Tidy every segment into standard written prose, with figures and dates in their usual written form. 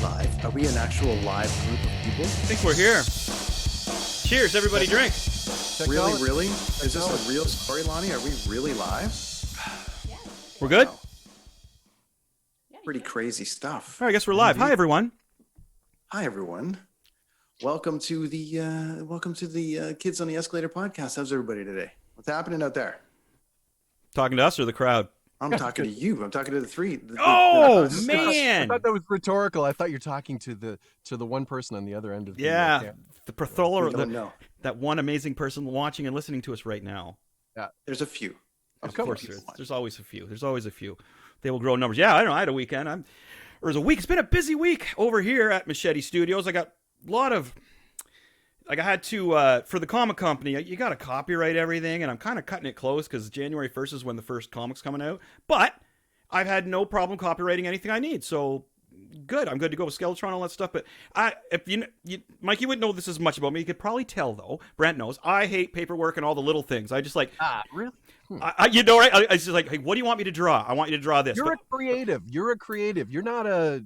live? Are we an actual live group of people? I think we're here. Cheers, everybody drink. Really? Is this a real story, Lonnie? Are we really live? We're good? Wow. Pretty crazy stuff. All right, I guess we're live. Hi, everyone. Hi, everyone. Welcome to the Kids on the Escalator podcast. How's everybody today? What's happening out there? Talking to us or the crowd? I'm talking to you. I'm talking to the three. Man! I thought that was rhetorical. I thought you're talking to the one person on the other end of the the plethora, no. that one amazing person watching and listening to us right now. Yeah, there's a few. Of course, there's always a few. There's always a few. They will grow in numbers. Yeah, I don't know. I had a weekend. It was a week. It's been a busy week over here at Machete Studios. I got a lot of. Like I had to, for the comic company, you got to copyright everything, and I'm kind of cutting it close because January 1st is when the first comic's coming out. But I've had no problem copywriting anything I need, so good. I'm good to go with Skeletron and all that stuff. But if you, Mike, you wouldn't know this as much about me. You could probably tell, though. Brent knows. I hate paperwork and all the little things. I just like... really? You know, right? I just like, hey, what do you want me to draw? I want you to draw this. You're a creative. You're not a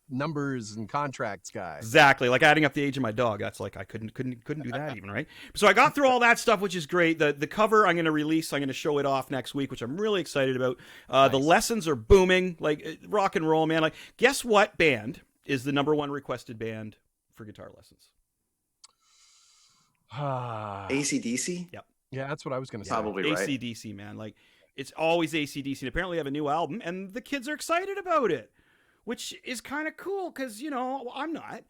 numbers and contracts guy. Exactly, like adding up the age of my dog. That's like I couldn't do that even, right? So I got through all that stuff, which is great. The cover I'm going to release. I'm going to show it off next week, which I'm really excited about. Nice. The lessons are booming, like rock and roll, man. Like, guess what band is the #1 requested band for guitar lessons? AC/DC? Yep. Yeah, that's what I was going to say. Probably right. AC/DC, man. Like, it's always AC/DC. And apparently, they have a new album, and the kids are excited about it. Which is kind of cool because, I'm not.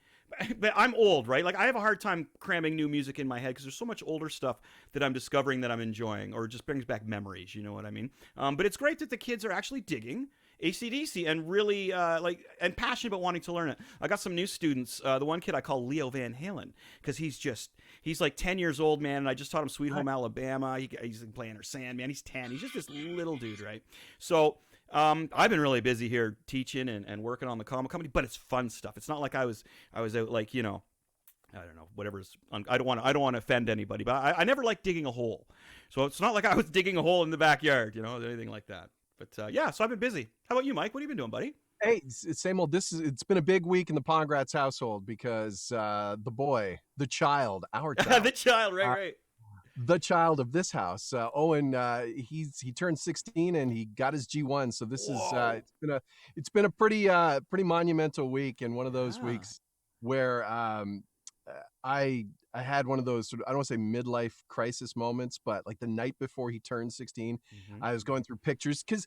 But I'm old, right? Like, I have a hard time cramming new music in my head because there's so much older stuff that I'm discovering that I'm enjoying or just brings back memories, you know what I mean? But it's great that the kids are actually digging AC/DC and really, and passionate about wanting to learn it. I got some new students. The one kid I call Leo Van Halen because he's like 10 years old, man, and I just taught him Sweet Home Alabama. He's playing Enter Sandman. He's 10. He's just this little dude, right? So... I've been really busy here teaching and working on the comic company, but it's fun stuff. It's not like I was out like, I don't know, whatever's. I don't want to offend anybody, but I never like digging a hole. So it's not like I was digging a hole in the backyard, anything like that. But so I've been busy. How about you, Mike? What have you been doing, buddy? Hey, it's same old. It's been a big week in the Pongratz household because the child, the child, right. The child of this house, Owen, he turned 16 and he got his G1. So this is it's been a pretty monumental week, and one of those weeks where I had one of those sort of, I don't want to say midlife crisis moments, but like the night before he turned 16, I was going through pictures because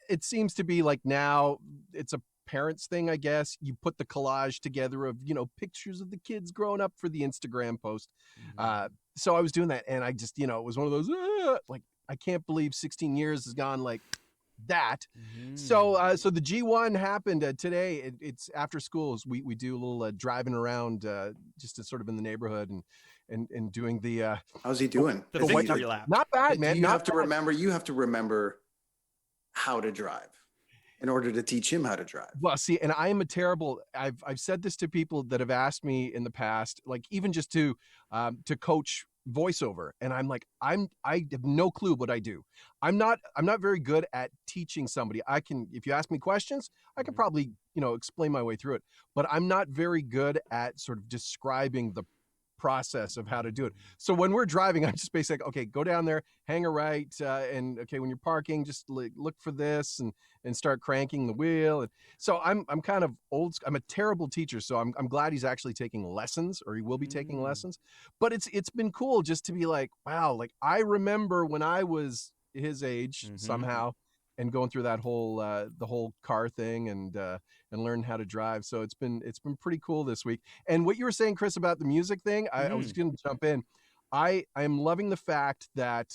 it seems to be like now it's a parents thing, I guess. You put the collage together of pictures of the kids growing up for the Instagram post. So I was doing that, and I just it was one of those like, I can't believe 16 years has gone like that. So the G1 happened today. It's after schools. We do a little driving around just to sort of in the neighborhood and doing the how's he doing? The victory lap. Not bad, man. You have to remember how to drive in order to teach him how to drive. Well, see, and I am a terrible. I've said this to people that have asked me in the past, like even just to coach voiceover, and I'm like, I have no clue what I do. I'm not very good at teaching somebody. I can, if you ask me questions, I can probably explain my way through it, but I'm not very good at sort of describing the process of how to do it. So when we're driving, I'm just basically like, okay, go down there, hang a right, and okay, when you're parking, just look for this and start cranking the wheel. And so I'm kind of old. I'm a terrible teacher, so I'm glad he's actually taking lessons, or he will be taking lessons. But it's been cool just to be like, wow, like I remember when I was his age somehow, and going through that whole the whole car thing and learn how to drive. So it's been pretty cool this week. And what you were saying, Chris, about the music thing, I was going to jump in. I am loving the fact that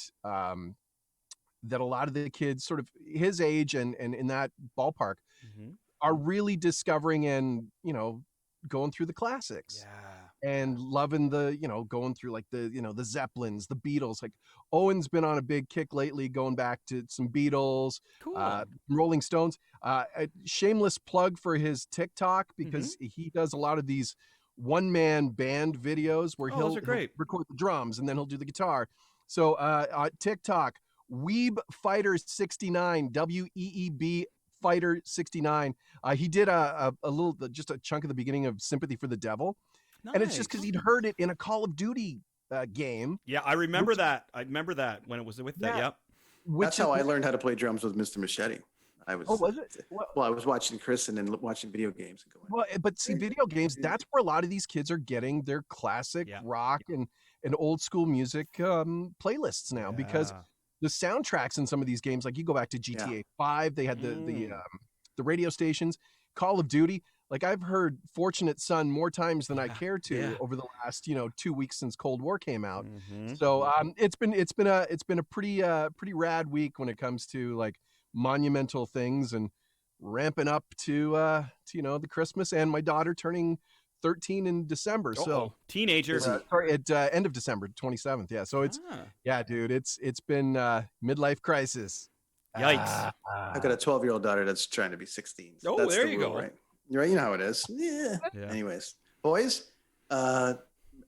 that a lot of the kids sort of his age and in that ballpark are really discovering and going through the classics. And loving the, going through like the, the Zeppelins, the Beatles. Like Owen's been on a big kick lately, going back to some Beatles, Rolling Stones. A shameless plug for his TikTok because he does a lot of these one-man band videos where he'll record the drums and then he'll do the guitar. So TikTok, Weeb Fighter 69, WEEB Fighter 69. He did a little, just a chunk of the beginning of Sympathy for the Devil. Nice. And it's just because he'd heard it in a Call of Duty game. Yeah, I remember that. I remember that when it was with that. Yep. That's how I learned how to play drums with Mr. Machete. I was. Oh, was it? Well, I was watching Chris and then watching video games and going. Well, but see, video games, that's where a lot of these kids are getting their classic rock and old school music playlists now, because the soundtracks in some of these games, like you go back to GTA 5, they had the radio stations. Call of Duty, like I've heard Fortunate Son more times than I care to over the last 2 weeks since Cold War came out. So it's been a pretty rad week when it comes to like monumental things, and ramping up to the Christmas, and my daughter turning 13 in December. So teenager. Sorry, at end of December, 27th. Yeah. So it's dude, it's been midlife crisis. Yikes. I've got a 12-year-old daughter that's trying to be 16. So oh, that's there the you rule, go. Right? You're right. You know how it is. Yeah. Anyways, boys.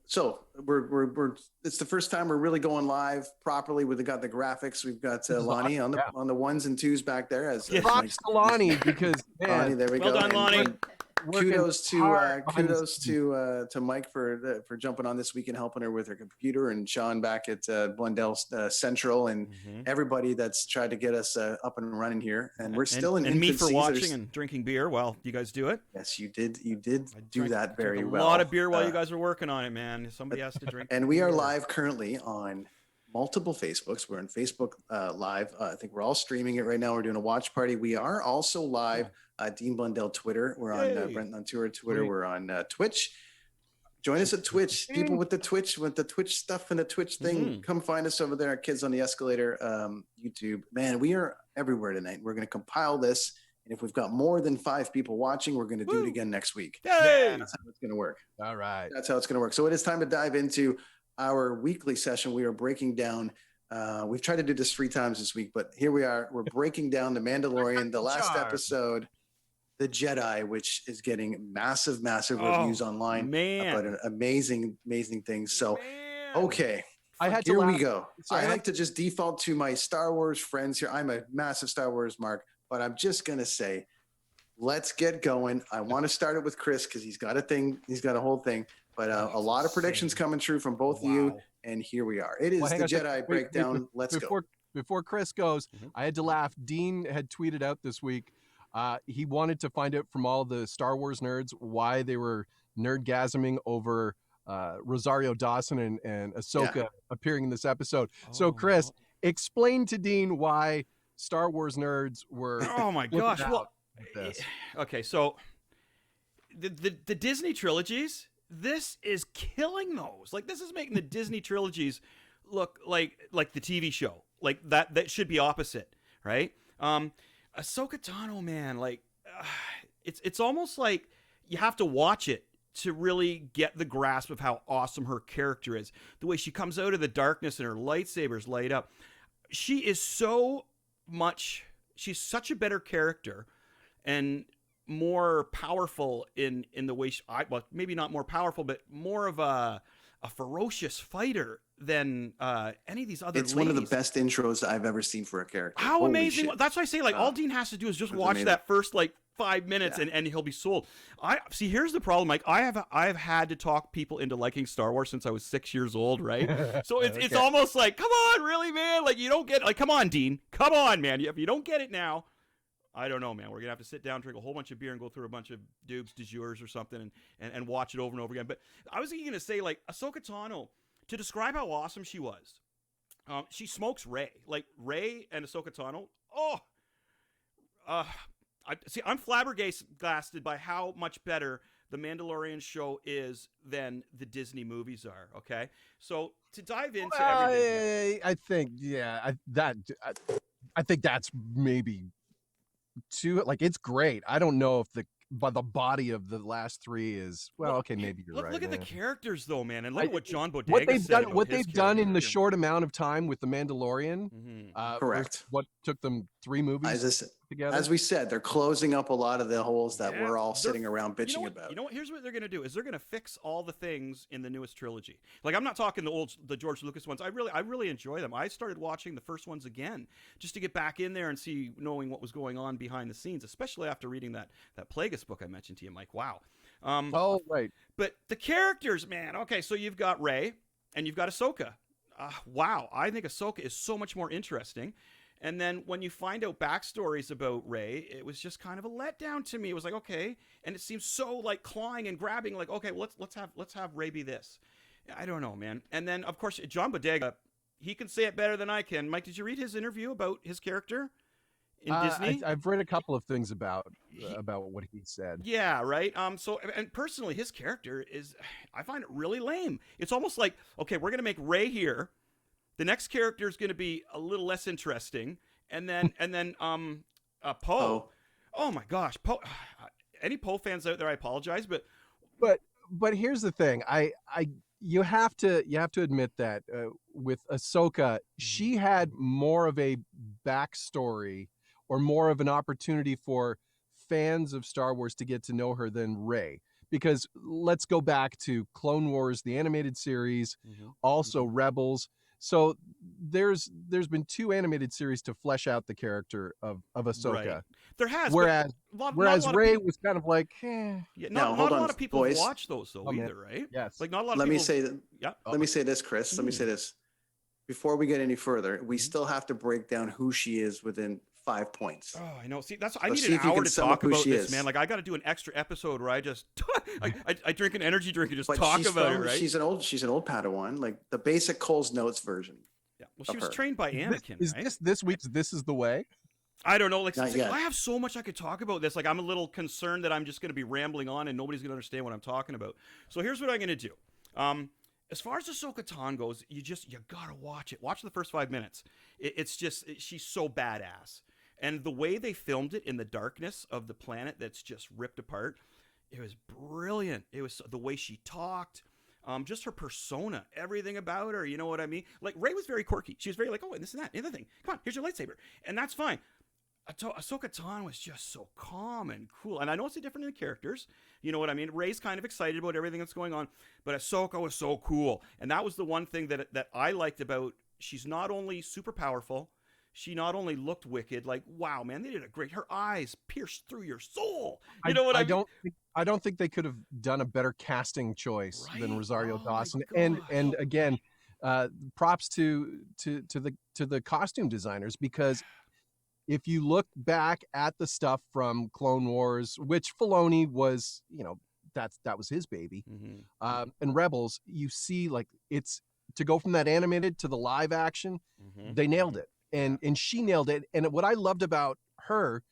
So we're it's the first time we're really going live properly. We've got the graphics. We've got Lonnie on the ones and twos back there. As props to Lonnie, because Lonnie, there we go. Well done, Lonnie. And kudos to Mike for jumping on this week and helping her with her computer, and Sean back at Blundell Central, and everybody that's tried to get us up and running here. And we're still in and me for infancy. watching and drinking beer while you guys do it. Yes, you did do that very well. A lot of beer while you guys were working on it, man. Somebody has to drink. And we are live currently on multiple Facebooks. We're on Facebook Live. I think we're all streaming it right now. We're doing a watch party. We are also live. Dean Blundell Twitter. We're on Brent on Tour Twitter. We're on Twitch. Join us at Twitch. People with the Twitch stuff and the Twitch thing, come find us over there at Kids on the Escalator YouTube. Man, we are everywhere tonight. We're going to compile this, and if we've got more than 5 people watching, we're going to do it again next week. Yay! That's how it's going to work. All right. That's how it's going to work. So it is time to dive into our weekly session. We are breaking down. We've tried to do this 3 times this week, but here we are. We're breaking down the Mandalorian, the last episode, The Jedi, which is getting massive reviews online. Man. About an amazing things. So, okay. Here we go. I like to just default to my Star Wars friends here. I'm a massive Star Wars mark, but I'm just going to say, let's get going. I want to start it with Chris because he's got a thing. He's got a whole thing. But a lot of predictions coming true from both of you, and here we are. It is the Jedi breakdown. Let's go. Before Chris goes, I had to laugh. Dean had tweeted out this week. He wanted to find out from all the Star Wars nerds why they were nerdgasming over Rosario Dawson and Ahsoka appearing in this episode. So, Chris, explain to Dean why Star Wars nerds were. Oh my gosh! Well, okay, so the Disney trilogies. This is killing those. Like, this is making the Disney trilogies look like the TV show. Like that should be opposite, right? Ahsoka Tano, man, like it's almost like you have to watch it to really get the grasp of how awesome her character is. The way she comes out of the darkness and her lightsabers light up. She's such a better character and more powerful in the way well, maybe not more powerful, but more of a ferocious fighter than any of these other It's ladies. One of the best intros I've ever seen for a character. How Holy amazing. Shit. That's why I say, like, all Dean has to do is just watch that first, 5 minutes and he'll be sold. See, here's the problem, Mike. I have had to talk people into liking Star Wars since I was 6 years old, right? So it's almost like, come on, really, man? Like, you don't get it. Like, come on, Dean. Come on, man. If you don't get it now, I don't know, man. We're going to have to sit down, drink a whole bunch of beer, and go through a bunch of Dubes de Jours or something and watch it over and over again. But I was going to say, like, Ahsoka Tano, to describe how awesome she was, she smokes Rey. Like, Rey and Ahsoka Tano, I'm flabbergasted by how much better the Mandalorian show is than the Disney movies are, okay? So, to dive into everything... I think, I think that's maybe... it's great. I don't know if the body of the last 3 is maybe you're right. Look at the characters though, man, and look at what John Bodega what they've done in the short amount of time with the Mandalorian. Correct. What took them 3 movies together. As we said, they're closing up a lot of the holes that we're all sitting around bitching you know what, about. You know what? Here's what they're gonna do: is they're gonna fix all the things in the newest trilogy. Like I'm not talking the George Lucas ones. I really enjoy them. I started watching the first ones again just to get back in there and see, knowing what was going on behind the scenes, especially after reading that Plagueis book I mentioned to you, Mike. Wow. Oh, right. But the characters, man. Okay, so you've got Rey and you've got Ahsoka. Wow, I think Ahsoka is so much more interesting. And then when you find out backstories about Rey, it was just kind of a letdown to me. It was like, okay, and it seems so like clawing and grabbing. Like, okay, well, let's have Rey be this. I don't know, man. And then of course John Bodega, he can say it better than I can. Mike, did you read his interview about his character in Disney? I've read a couple of things about what he said. Yeah, right. So, and personally, his character is, I find it really lame. It's almost like, okay, we're gonna make Rey here. The next character is gonna be a little less interesting, and then Poe. Oh my gosh, Poe. Any Poe fans out there, I apologize, but here's the thing. You have to admit that with Ahsoka, she had more of a backstory or more of an opportunity for fans of Star Wars to get to know her than Rey. Because let's go back to Clone Wars, the animated series, also Rebels. So there's been 2 animated series to flesh out the character of Ahsoka. Right. There has. Whereas Rey was kind of like, Yeah, not a lot of people watch those though either, right? Yes. Like not a lot of Let people. me say that. Yeah. Let me say this, Chris. Let me say this. Before we get any further, we still have to break down who she is within 5 points. Oh, I know. See, I So need see an if you hour can to sum talk up who about she this, is. man. Like I got to do an extra episode where I just I drink an energy drink and just But talk she's about it, from- right? She's an old Padawan, like the basic Cole's Notes version. Yeah. Well, she of was her. trained by Anakin, is right? this week's This Is the Way? I don't know. Like, Not yet. I have so much I could talk about this. Like, I'm a little concerned that I'm just going to be rambling on and nobody's going to understand what I'm talking about. So here's what I'm going to do. As far as Ahsoka Tano goes, you gotta watch it. Watch the first 5 minutes. She's so badass, and the way they filmed it in the darkness of the planet that's just ripped apart, it was brilliant. It was the way she talked. Just her persona, everything about her, you know what I mean? Like, Rey was very quirky. She was very like, oh, and this and that, and the other thing. Come on, here's your lightsaber. And that's fine. Ahsoka Tano was just so calm and cool. And I know it's different in the characters. You know what I mean? Rey's kind of excited about everything that's going on. But Ahsoka was so cool. And that was the one thing that I liked about, she's not only super powerful, she not only looked wicked, like, wow, man, they did a great, her eyes pierced through your soul. You know what I mean? I don't think they could have done a better casting choice than Rosario Dawson. my And again, props to the costume designers, because if you look back at the stuff from Clone Wars, which Filoni was, that was his baby, and Rebels, you see, like, it's to go from that animated to the live action, they nailed it. And she nailed it. And what I loved about her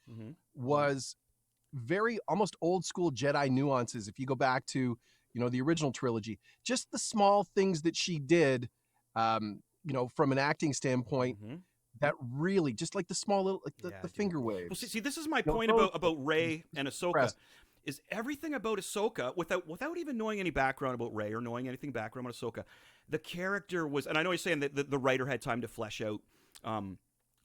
was very almost old school Jedi nuances. If you go back to, the original trilogy, just the small things that she did, from an acting standpoint, that really, just like the small little, like the finger waves. Well, see, this is my point about Rey and Ahsoka. Is everything about Ahsoka, without even knowing any background about Rey or knowing anything background about Ahsoka, the character was, and I know you're saying that the writer had time to flesh out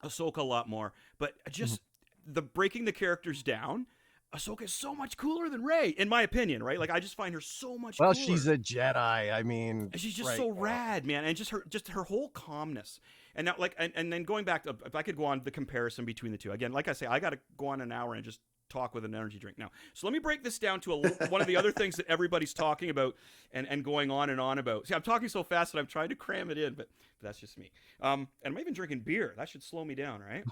Ahsoka a lot more, but just the breaking the characters down, Ahsoka is so much cooler than Rey, in my opinion, right? Like, I just find her so much cooler. Well, she's a Jedi. I mean, and she's just so rad, man, and just her whole calmness. And now, like, and then going back to, if I could go on the comparison between the two again, like I say, I got to go on an hour and just talk with an energy drink now. So let me break this down to one of the other things that everybody's talking about and going on and on about. See, I'm talking so fast that I'm trying to cram it in, but that's just me. And I'm even drinking beer. That should slow me down, right?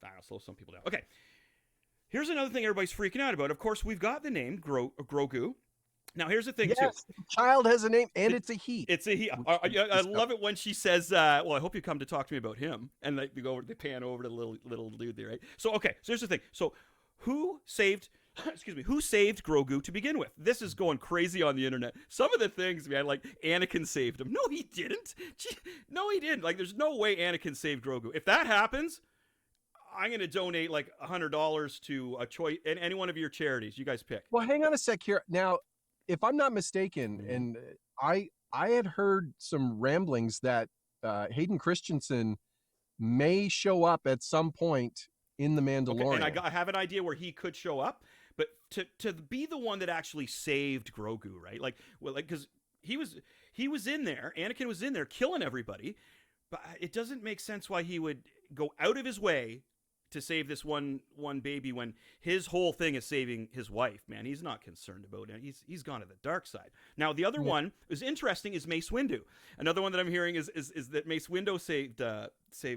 That'll slow some people down. Okay. Here's another thing everybody's freaking out about. Of course, we've got the name Grogu. Now, here's the thing, too. The child has a name, and it's a he. It's a he. I love it when she says, well, I hope you come to talk to me about him. And they pan over to the little dude there, right? So, okay, so here's the thing. So, who saved Grogu to begin with? This is going crazy on the internet. Some of the things, man, like Anakin saved him. No, he didn't. No, he didn't. Like, there's no way Anakin saved Grogu. If that happens, I'm going to donate like $100 to a choice in any one of your charities. You guys pick. Well, hang on a sec here. Now, if I'm not mistaken, and I had heard some ramblings that Hayden Christensen may show up at some point in the Mandalorian. Okay, and I have an idea where he could show up, but to be the one that actually saved Grogu, right? Like, well, like because he was in there, Anakin was in there killing everybody, but it doesn't make sense why he would go out of his way to save this one baby when his whole thing is saving his wife. Man, he's not concerned about it. He's gone to the dark side. Now the other one is interesting is Mace Windu. Another one that I'm hearing is that Mace Windu saved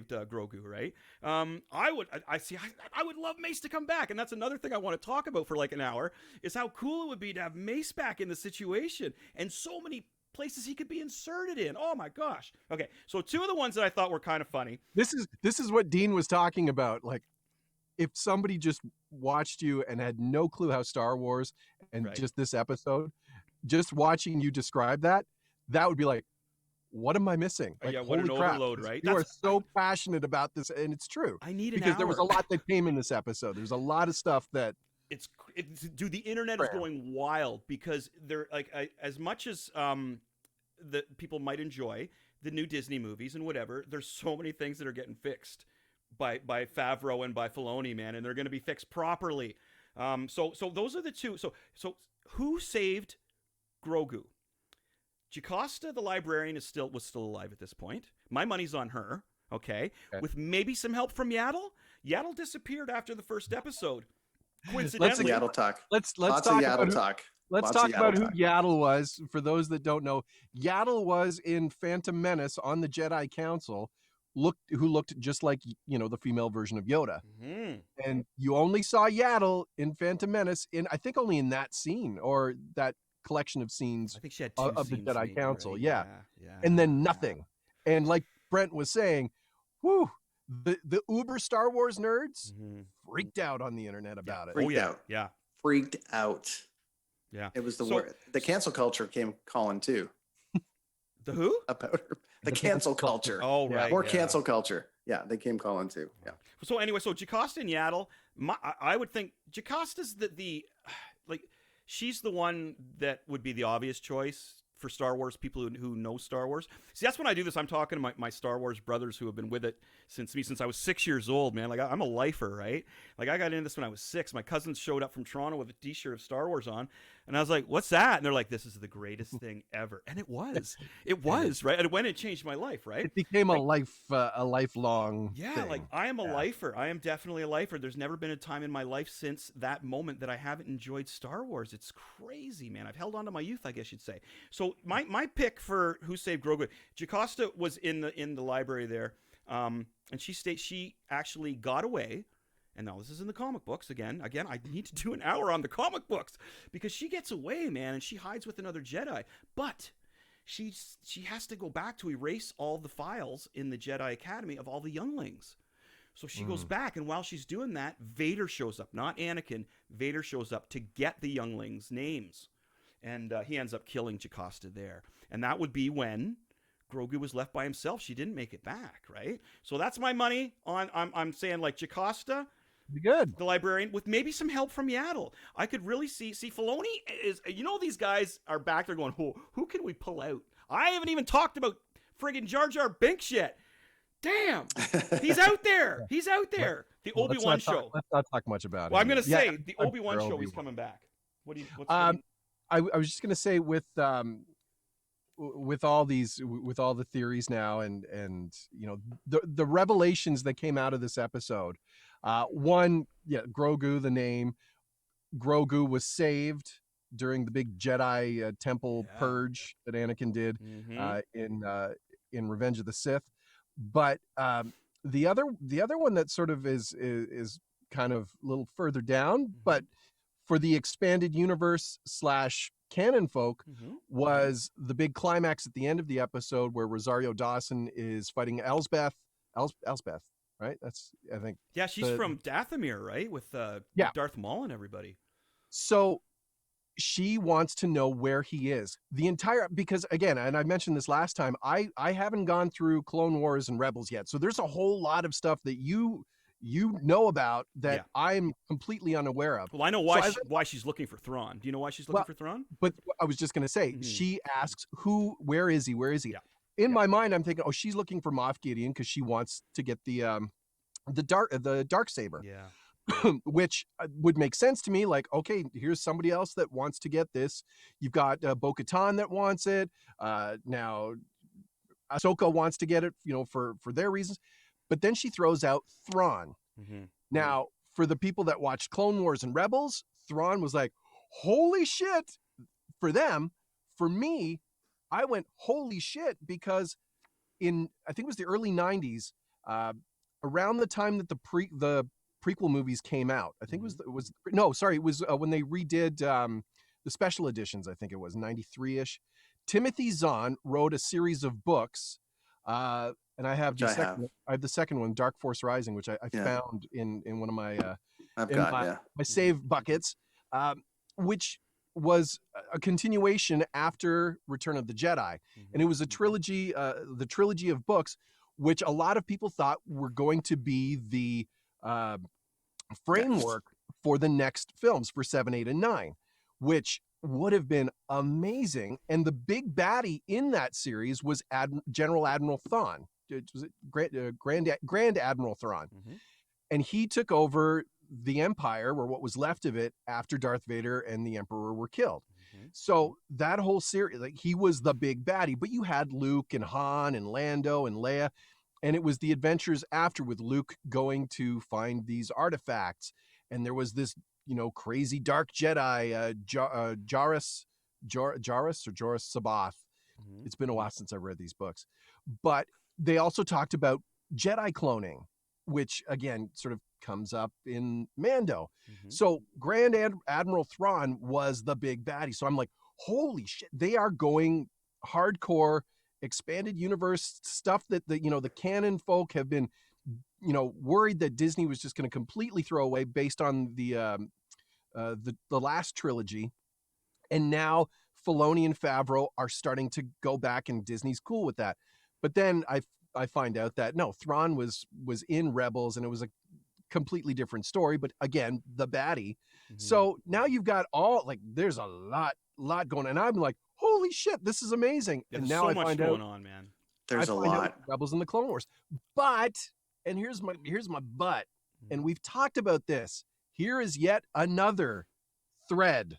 Grogu, right? I would love Mace to come back, and that's another thing I want to talk about for like an hour is how cool it would be to have Mace back in the situation, and so many places he could be inserted in. Oh my gosh. Okay, so two of the ones that I thought were kind of funny. This is what Dean was talking about. Like, if somebody just watched you and had no clue how Star Wars and just this episode, just watching you describe that would be like, what am I missing? Like, what an overload, right? You are so passionate about this, and it's true. I need because there was a lot that came in this episode. There's a lot of stuff that dude, the internet is going wild because they're like, as much as the people might enjoy the new Disney movies and whatever, there's so many things that are getting fixed by Favreau and by Filoni, man, and they're going to be fixed properly. So those are the two. So who saved Grogu? Jocasta, the librarian, was still alive at this point. My money's on her. Okay, with maybe some help from Yaddle. Yaddle disappeared after the first episode. Coincidentally, Yaddle talk. Let's Lots talk of Yaddle about talk. Let's talk about who Yaddle was. For those that don't know, Yaddle was in Phantom Menace on the Jedi Council, who looked just like, the female version of Yoda. Mm-hmm. And you only saw Yaddle in Phantom Menace I think only in that scene or that collection of scenes. I think she had of the Jedi Council. Right? Yeah. And then nothing. And like Brent was saying, whew, the uber Star Wars nerds freaked out on the internet about it. Freaked out. Yeah. Freaked out. Yeah. It was the word. The cancel culture came calling too. The who? About her. The cancel culture. Oh, right. Or cancel culture. Yeah, they came calling too. Yeah. So anyway, Jocasta and Yaddle, I would think Jocasta's the like, she's the one that would be the obvious choice for Star Wars people who know Star Wars. See, that's when I do this. I'm talking to my Star Wars brothers who have been with it since I was 6 years old, man. Like, I'm a lifer, right? Like, I got into this when I was 6. My cousins showed up from Toronto with a t-shirt of Star Wars on, and I was like, what's that? And they're like, this is the greatest thing ever. And it was. It was, right? And when it changed my life, right? It became a lifelong thing. Like, I am a lifer. I am definitely a lifer. There's never been a time in my life since that moment that I haven't enjoyed Star Wars. It's crazy, man. I've held on to my youth, I guess you'd say. So my pick for who saved Grogu, Jocasta was in the library there, and she actually got away. And now this is in the comic books again. I need to do an hour on the comic books because she gets away, man, and she hides with another Jedi. But she has to go back to erase all the files in the Jedi Academy of all the younglings. So she goes back, and while she's doing that, Vader shows up, not Anakin. Vader shows up to get the younglings' names. And he ends up killing Jocasta there. And that would be when Grogu was left by himself. She didn't make it back, right? So that's my money on, I'm saying like Jocasta, be good, the librarian, with maybe some help from Yaddle. I could really see Filoni is, these guys are back there going, who can we pull out? I haven't even talked about friggin' Jar Jar Binks yet. Damn, he's out there. He's out there. The Obi-Wan show. Let's not talk much about it. Well, I'm going to say the Obi-Wan show is coming back. I was just going to say with all the theories now and the revelations that came out of this episode, Grogu, the name, Grogu was saved during the big Jedi temple purge that Anakin did in Revenge of the Sith. But the other one that sort of is kind of a little further down, but for the expanded universe / canon folk, was the big climax at the end of the episode where Rosario Dawson is fighting Elsbeth, right? That's, I think. Yeah, she's from Dathomir, right? With Darth Maul and everybody. So she wants to know where he is. Because again, and I mentioned this last time, I haven't gone through Clone Wars and Rebels yet. So there's a whole lot of stuff that you know about that I'm completely unaware of. Well, I know why she's looking for Thrawn. Do you know why she's looking for Thrawn? But I was just going to say, she asks, where is he? Where is he? Yeah. In my mind, I'm thinking, she's looking for Moff Gideon because she wants to get the the dark saber. Yeah. Which would make sense to me. Like, okay, here's somebody else that wants to get this. You've got Bo-Katan that wants it. Now Ahsoka wants to get it, for their reasons. But then she throws out Thrawn. Mm-hmm. Now, for the people that watched Clone Wars and Rebels, Thrawn was like, holy shit for them. For me, I went, holy shit, because I think it was the early 90s, around the time that the prequel movies came out. I think it was when they redid the special editions. I think it was 93-ish. Timothy Zahn wrote a series of books, and I have the second one, Dark Force Rising, which I found in one of my my save buckets, which was a continuation after Return of the Jedi. And it was a trilogy, the trilogy of books, which a lot of people thought were going to be the framework for the next films for 7, 8, and 9, which would have been amazing. And the big baddie in that series was General Admiral Thrawn. Was it Grand Admiral Thrawn? And he took over the Empire, or what was left of it, after Darth Vader and the Emperor were killed. So that whole series, like, he was the big baddie, but you had Luke and Han and Lando and Leia, and it was the adventures after, with Luke going to find these artifacts. And there was this, crazy dark Jedi, Jairus Sabath. It's been a while since I've read these books, but they also talked about Jedi cloning, which again sort of comes up in Mando. So Grand Admiral Thrawn was the big baddie. So I'm like, holy shit, they are going hardcore expanded universe stuff that the canon folk have been, worried that Disney was just going to completely throw away based on the last trilogy. And now Filoni and Favreau are starting to go back, and Disney's cool with that. But then I find out that no, Thrawn was in Rebels, and it was a completely different story, but again, the baddie. So now you've got there's a lot going on. And I'm like, holy shit, this is amazing. Yeah, and there's now so I much find going out on, man. There's a lot. Rebels and the Clone Wars. But, and here's my but, and we've talked about this. Here is yet another thread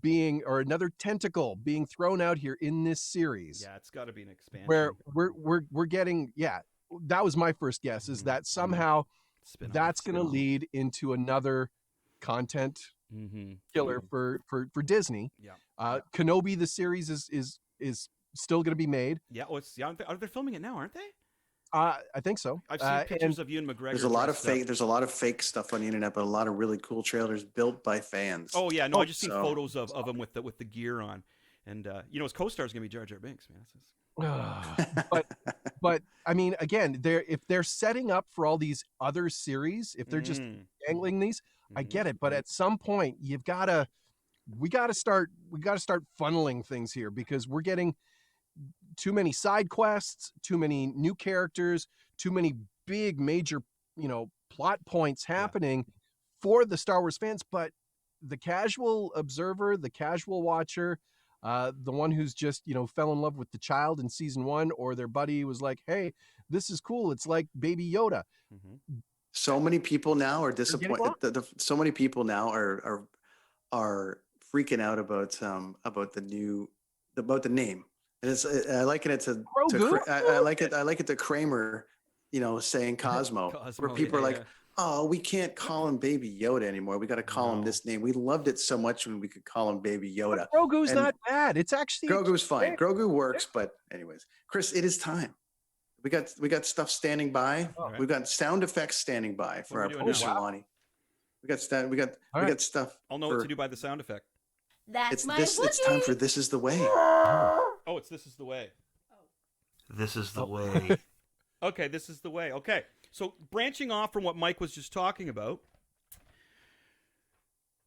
another tentacle being thrown out here in this series. Yeah, it's got to be an expansion where we're getting, that was my first guess, is that somehow that's going to lead into another content killer for Disney. Kenobi, the series, is still going to be made. Are they filming it now, aren't they? I think so. I've seen pictures of Ewan McGregor. There's a lot of fake stuff on the internet, but a lot of really cool trailers built by fans. Oh yeah, no, I just seen photos of him with the gear on, and his co-star is gonna be Jar Jar Binks, man. But I mean, again, if they're setting up for all these other series, if they're just angling these, I get it. But at some point, we gotta start funneling things here, because we're getting too many side quests, too many new characters, too many big major, plot points happening for the Star Wars fans. But the casual observer, the casual watcher, the one who's just, fell in love with the child in season 1, or their buddy was like, hey, this is cool, it's like Baby Yoda. So many people now are disappointed. So many people now are freaking out about the name. And I liken it to I like it to Kramer, saying Cosmo, where people are like, oh, we can't call him Baby Yoda anymore. We got to call him this name. We loved it so much when we could call him Baby Yoda. But Grogu's not bad. It's actually Grogu's fine. Grogu works, but anyways, Chris, it is time. We got stuff standing by. Right. We've got sound effects standing by for our producer Lonnie. We got stuff. I'll know what to do by the sound effect. It's time for This Is the Way. Oh, it's This Is the Way. This is the way. Okay, This Is the Way. Okay, so branching off from what Mike was just talking about,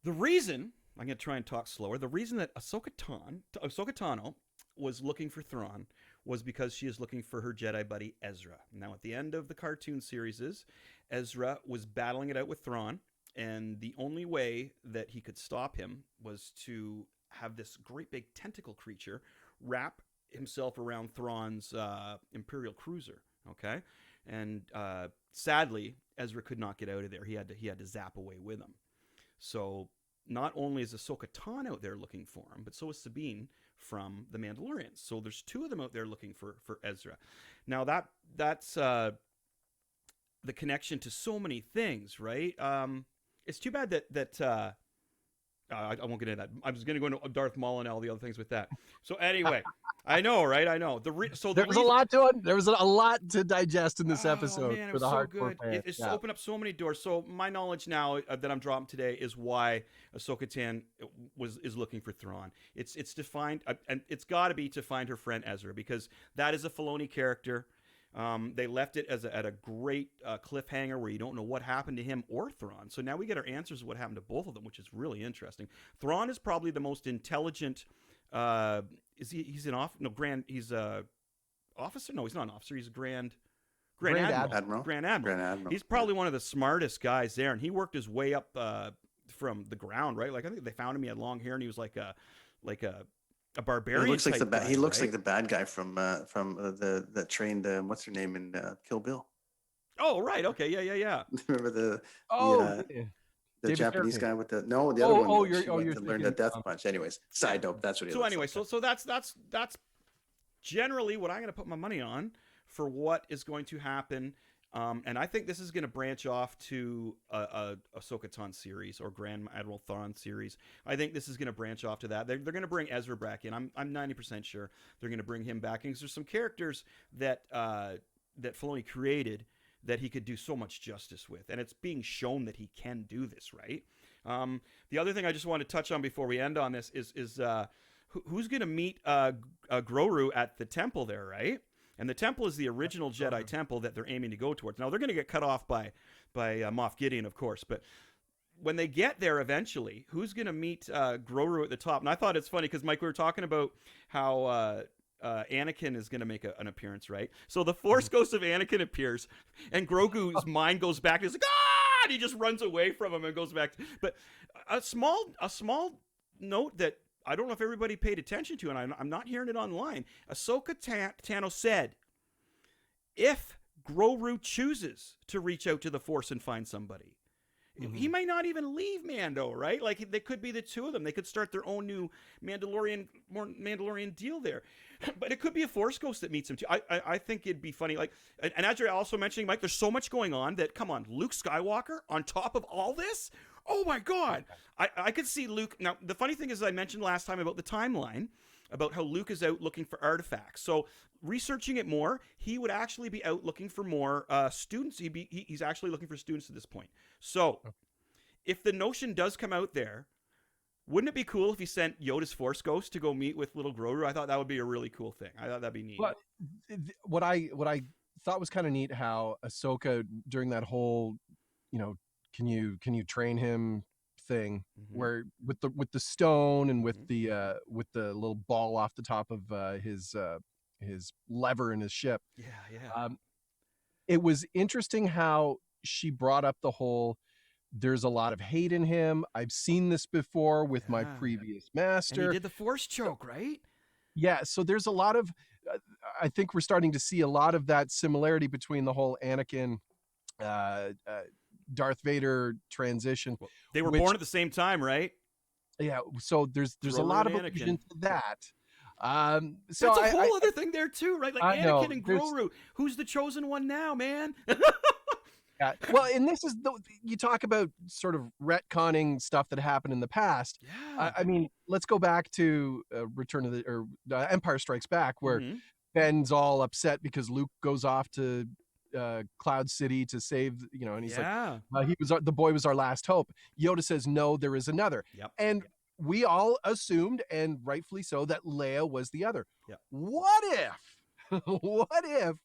the reason, I'm going to try and talk slower, the reason that Ahsoka Tano was looking for Thrawn was because she is looking for her Jedi buddy Ezra. Now, at the end of the cartoon series, Ezra was battling it out with Thrawn, and the only way that he could stop him was to have this great big tentacle creature wrap himself around Thrawn's Imperial cruiser, okay? and sadly, Ezra could not get out of there. He had to zap away with him. So not only is Ahsoka Tano out there looking for him, but so is Sabine from The Mandalorian. So there's two of them out there looking for Ezra. Now that's the connection to so many things, right? It's too bad that I won't get into that. I'm just going to go into Darth Maul and all the other things with that. So anyway, I know, right? I know. There was a lot to digest in this episode. Man, it for was the so hardcore good. fans. It's opened up so many doors. So my knowledge now that I'm dropping today is why Ahsoka Tan is looking for Thrawn. It's to find, and it's got to be to find her friend Ezra, because that is a Filoni character. They left it at a great cliffhanger where you don't know what happened to him or Thrawn. So now we get our answers of what happened to both of them, which is really interesting. Thrawn is probably the most intelligent. He's an he's a officer? No, he's not an officer. He's a Grand Admiral. Grand Admiral. He's probably one of the smartest guys there, and he worked his way up from the ground, right? Like I think they found him. He had long hair, and he was like a barbarian. He looks like he looks like the bad guy from the trained what's her name in Kill Bill. Oh right, okay, yeah. Remember the David Japanese Carradine. guy with the other one. You're learned a death punch. Anyways, side note. That's what he. So anyway, like. so that's generally what I'm going to put my money on for what is going to happen. And I think this is going to branch off to a Ahsoka Tano series or Grand Admiral Thrawn series. I think this is going to branch off to that. They're going to bring Ezra back in. I'm 90% sure they're going to bring him back in, because there's some characters that Filoni created that he could do so much justice with, and it's being shown that he can do this, right? The other thing I just want to touch on before we end on this is who's going to meet Groru at the temple there, right? And the temple is the original Jedi temple that they're aiming to go towards. Now, they're going to get cut off by Moff Gideon, of course. But when they get there eventually, who's going to meet Groru at the top? And I thought it's funny because, Mike, we were talking about how Anakin is going to make an appearance, right? So the Force Ghost of Anakin appears, and Grogu's mind goes back. He's like, ah! And he just runs away from him and goes back. But a small note that I don't know if everybody paid attention to, and I'm not hearing it online. Ahsoka Tano said, if Groru chooses to reach out to the Force and find somebody, he might not even leave Mando, right? Like, they could be the two of them. They could start their own new Mandalorian deal there. But it could be a Force Ghost that meets him too. I think it'd be funny. Like, and as you're also mentioning, Mike, there's so much going on that, come on, Luke Skywalker on top of all this? Oh my God. I could see Luke. Now, the funny thing is, I mentioned last time about the timeline, about how Luke is out looking for artifacts. So researching it more, he would actually be out looking for more students. He's actually looking for students at this point. So if the notion does come out there, wouldn't it be cool if he sent Yoda's Force Ghost to go meet with little Groru? I thought that would be a really cool thing. I thought that'd be neat. But what I thought was kind of neat, how Ahsoka, during that whole, can you train him thing, where with the stone and with the little ball off the top of his lever in his ship. Yeah. It was interesting how she brought up the whole, there's a lot of hate in him. I've seen this before with my previous master. And he did the Force choke, right? Yeah. So there's a lot of, I think we're starting to see a lot of that similarity between the whole Anakin, Darth Vader transition. Well, they were born at the same time, right? Yeah. So there's a lot of allusion to that. So that's a whole other thing there too, right? Like Anakin and Groru. There's... Who's the chosen one now, man? Yeah. Well, and this is you talk about sort of retconning stuff that happened in the past. Yeah. I mean, let's go back to Empire Strikes Back, where Ben's all upset because Luke goes off to Cloud City to save, and he's like, the boy was our last hope. Yoda says, no, there is another. Yep. And we all assumed, and rightfully so, that Leia was the other. Yep. What if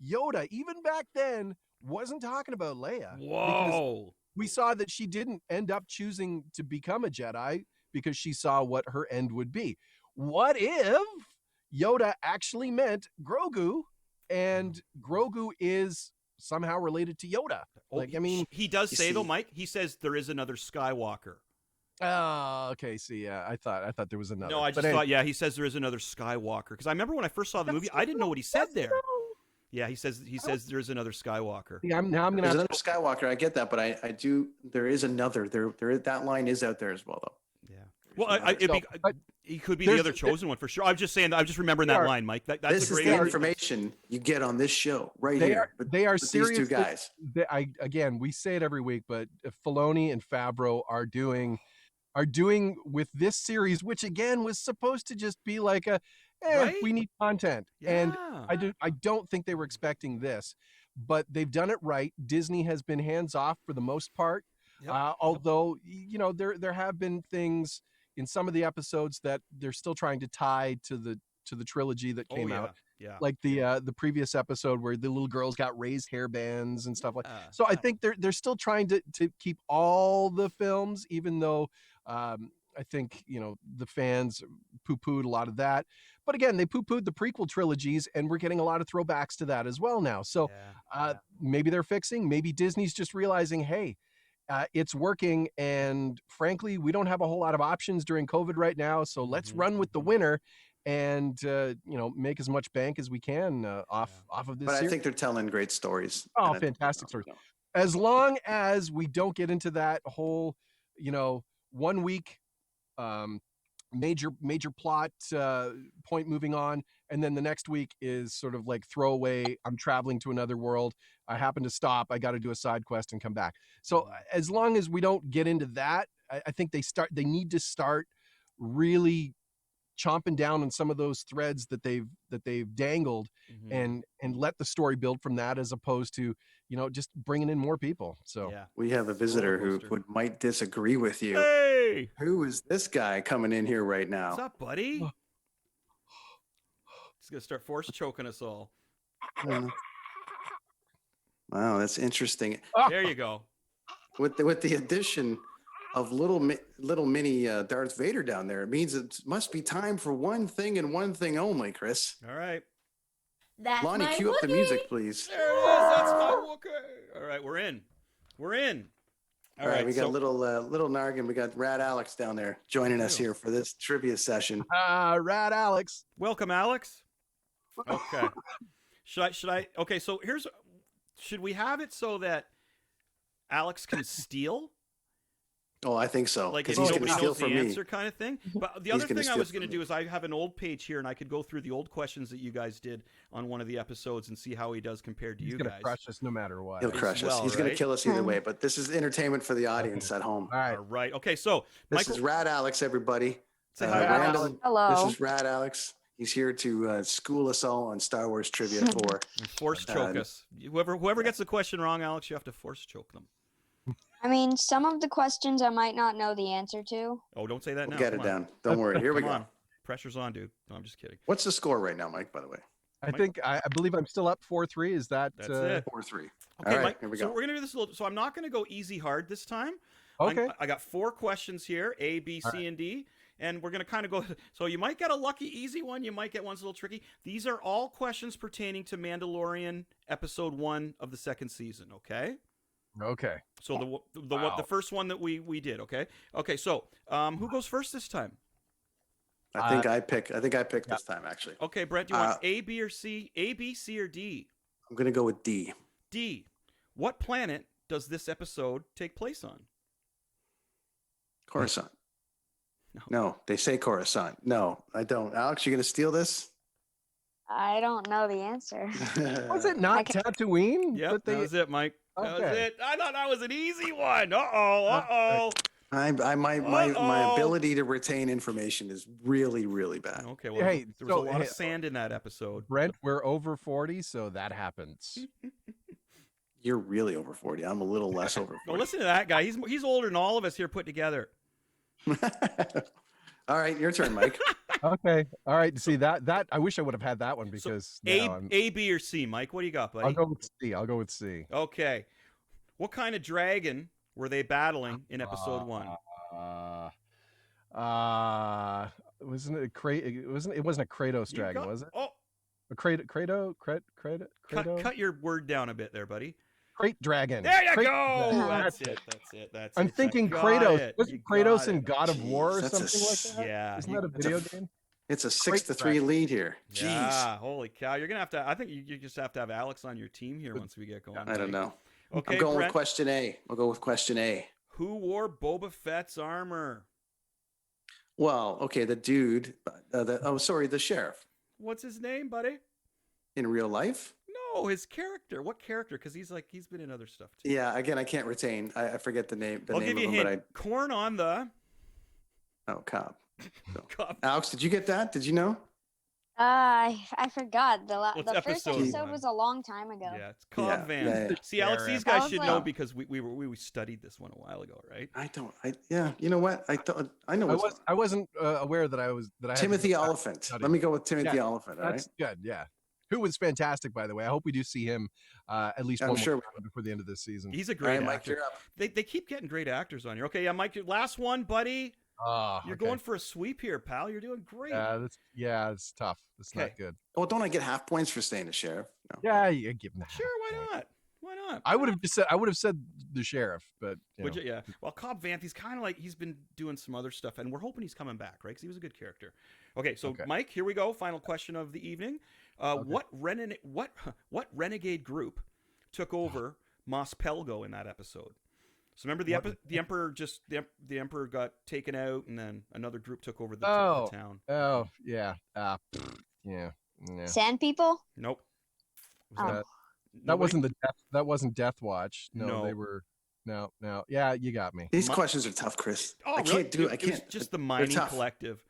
Yoda, even back then, wasn't talking about Leia? Whoa. We saw that she didn't end up choosing to become a Jedi because she saw what her end would be. What if Yoda actually meant Grogu, and Grogu is somehow related to Yoda? He does say, though, Mike, he says there is another Skywalker. Oh, okay. See, yeah, I thought there was another. No, I just thought, he says there is another Skywalker. Because I remember when I first saw the movie, I didn't know what he said there. Yeah, he says there's another Skywalker. See, I'm gonna There's have another Skywalker. I get that, but I do. There is another. There that line is out there as well, though. Yeah. Well, he could be the other chosen one for sure. I'm just remembering that line, Mike. That's this a great is the information you get on this show right here. They are with serious. These two guys. Again, we say it every week, but Filoni and Favreau are doing with this series, which again was supposed to just be like Right? we need content. Yeah. And I don't think they were expecting this, but they've done it right. Disney has been hands off for the most part. Yep. Although, there have been things in some of the episodes that they're still trying to tie to the trilogy that came out. Yeah. Like the previous episode where the little girls got raised hair bands and stuff like that. So I think they're still trying to keep all the films, even though I think, the fans poo-pooed a lot of that. But again, they poo-pooed the prequel trilogies, and we're getting a lot of throwbacks to that as well now. So maybe they're fixing, maybe Disney's just realizing, hey, it's working. And frankly, we don't have a whole lot of options during COVID right now. So let's run with the winner and, make as much bank as we can off of this But series. I think they're telling great stories. Oh, fantastic stories. As long as we don't get into that whole, 1 week major plot point moving on, and then the next week is sort of like throwaway, I'm traveling to another world, I happen to stop, I got to do a side quest and come back. So as long as we don't get into that, I think they need to start really chomping down on some of those threads that they've dangled and let the story build from that, as opposed to just bringing in more people. So we have a visitor who might disagree with you. Hey, who is this guy coming in here right now? What's up, buddy? He's gonna start force choking us all. Wow, that's interesting. There you go. With the addition of little mini Darth Vader down there, it means it must be time for one thing and one thing only, Chris. All right. That's Lonnie, my cue up the Wookiee. music, please. There it is. That's my Wookiee. All right, we're in. All right, we got little Nargan. We got Rad Alex down there joining us here for this trivia session. Rad Alex. Welcome, Alex. Okay. Should I? Okay, so should we have it so that Alex can steal? Oh, I think so. Like, Because if he's nobody going to steal knows the from me. answer kind of thing. But the He's other gonna thing I steal was going to from do me. is I have an old page here, and I could go through the old questions that you guys did on one of the episodes and see how he does compared to He's you gonna guys. crush us no matter what. He'll crush us. well, He's going right? to kill us either way, but this is entertainment for the audience at home. All right. All right. Okay, so This Michael, is Rad Alex, everybody. say hi, Rad Alex. Alex. Hello. This is Rad Alex. He's here to school us all on Star Wars Trivia 4. And force choke us. Whoever gets the question wrong, Alex, you have to force choke them. I mean, some of the questions I might not know the answer to. Oh, don't say that We'll now. get it Come on. down. Don't worry. Here we Come go. on. Pressure's on, dude. No, I'm just kidding. What's the score right now, Mike, by the way? I believe I'm still up 4-3. Is that That's it. 4-3. Okay, All right, Mike. here we So go. we're gonna do this a little. So I'm not gonna go easy hard this time. Okay. I got 4 questions here: A, B, C, and D. And we're going to kind of go. So you might get a lucky easy one. You might get one's a little tricky. These are all questions pertaining to Mandalorian episode 1 of the 2nd season. Okay. Okay. So the first one that we did. Okay. Okay. So who goes first this time? I think I picked this time, actually. Okay, Brent. Do you want A, B, or C? A, B, C, or D? I'm going to go with D. D. What planet does this episode take place on? Coruscant. No, they say Coruscant. No, I don't. Alex, you going to steal this? I don't know the answer. Was it not Tatooine? Yep, that was it, Mike. That was Okay. it. I thought that was an easy one. Uh-oh. My ability to retain information is really, really bad. Okay, well, Hey, there was so, a lot of sand in that episode. Brent, we're over 40, so that happens. You're really over 40. I'm a little less over Well, 40. listen to that guy. He's older than all of us here put together. All right, your turn, Mike. Okay. All right. See that I wish I would have had that one because now A, B, or C, Mike? What do you got, buddy? I'll go with C. Okay. What kind of dragon were they battling in episode 1? Wasn't it it wasn't a Kratos dragon, was it? Oh, A Kratos? cut your word down a bit there, buddy. Crate dragon. There you Crate go. dragon. That's it. I'm it. thinking You got Kratos. it. Wasn't You Kratos got in it. God of War or Jeez, that's something like that? Yeah. Isn't that a video game? It's a 6-3 threat. lead here. Jeez. Yeah, holy cow! You're gonna have to. I think you just have to have Alex on your team here once we get going. I don't know. Okay, I'm going Brent, with question A. I'll go with question A. who wore Boba Fett's armor? Well, okay, the dude. The sheriff. What's his name, buddy? In real life? No, his character. What character? Because he's been in other stuff too. Yeah. Again, I can't retain. I forget the name. I'll give you a hint. Corn on the. Cobb. So. Cobb. Alex, did you get that? Did you know? I forgot. What's The first episode episode one? was a long time ago. Yeah, it's Cobb Van. Yeah. See, Alex, these I guys was should like- know because we studied this one a while ago, right? Yeah. You know what? I know. I wasn't aware that I had Timothy Oliphant. study. Let me go with Timothy Yeah, Oliphant. All right. That's good. Yeah. Who was fantastic, by the way. I hope we do see him at least I'm one sure more time before the end of this season. He's a All great right, Mike, actor. you're up. They keep getting great actors on here. Okay, yeah, Mike, your last one, buddy. You're going for a sweep here, pal. You're doing great. It's tough. It's not good. Well, don't I get half points for staying the sheriff? No. Yeah, you give him that. Sure, why not? Why not? I would have said the sheriff, but Would you? Yeah. Well, Cobb Vanth, he's kind of like he's been doing some other stuff, and we're hoping he's coming back, right? Because he was a good character. Okay, so Mike, here we go. Final question of the evening. What renegade group took over Mos Pelgo in that episode? So remember the emperor the emperor got taken out, and then another group took over the town. Oh yeah. Yeah. Sand people? Nope. That wasn't Death Watch. No, they were. No. Yeah, you got me. These questions are tough, Chris. Oh, I really? can't do. I It can't. was just the mining collective.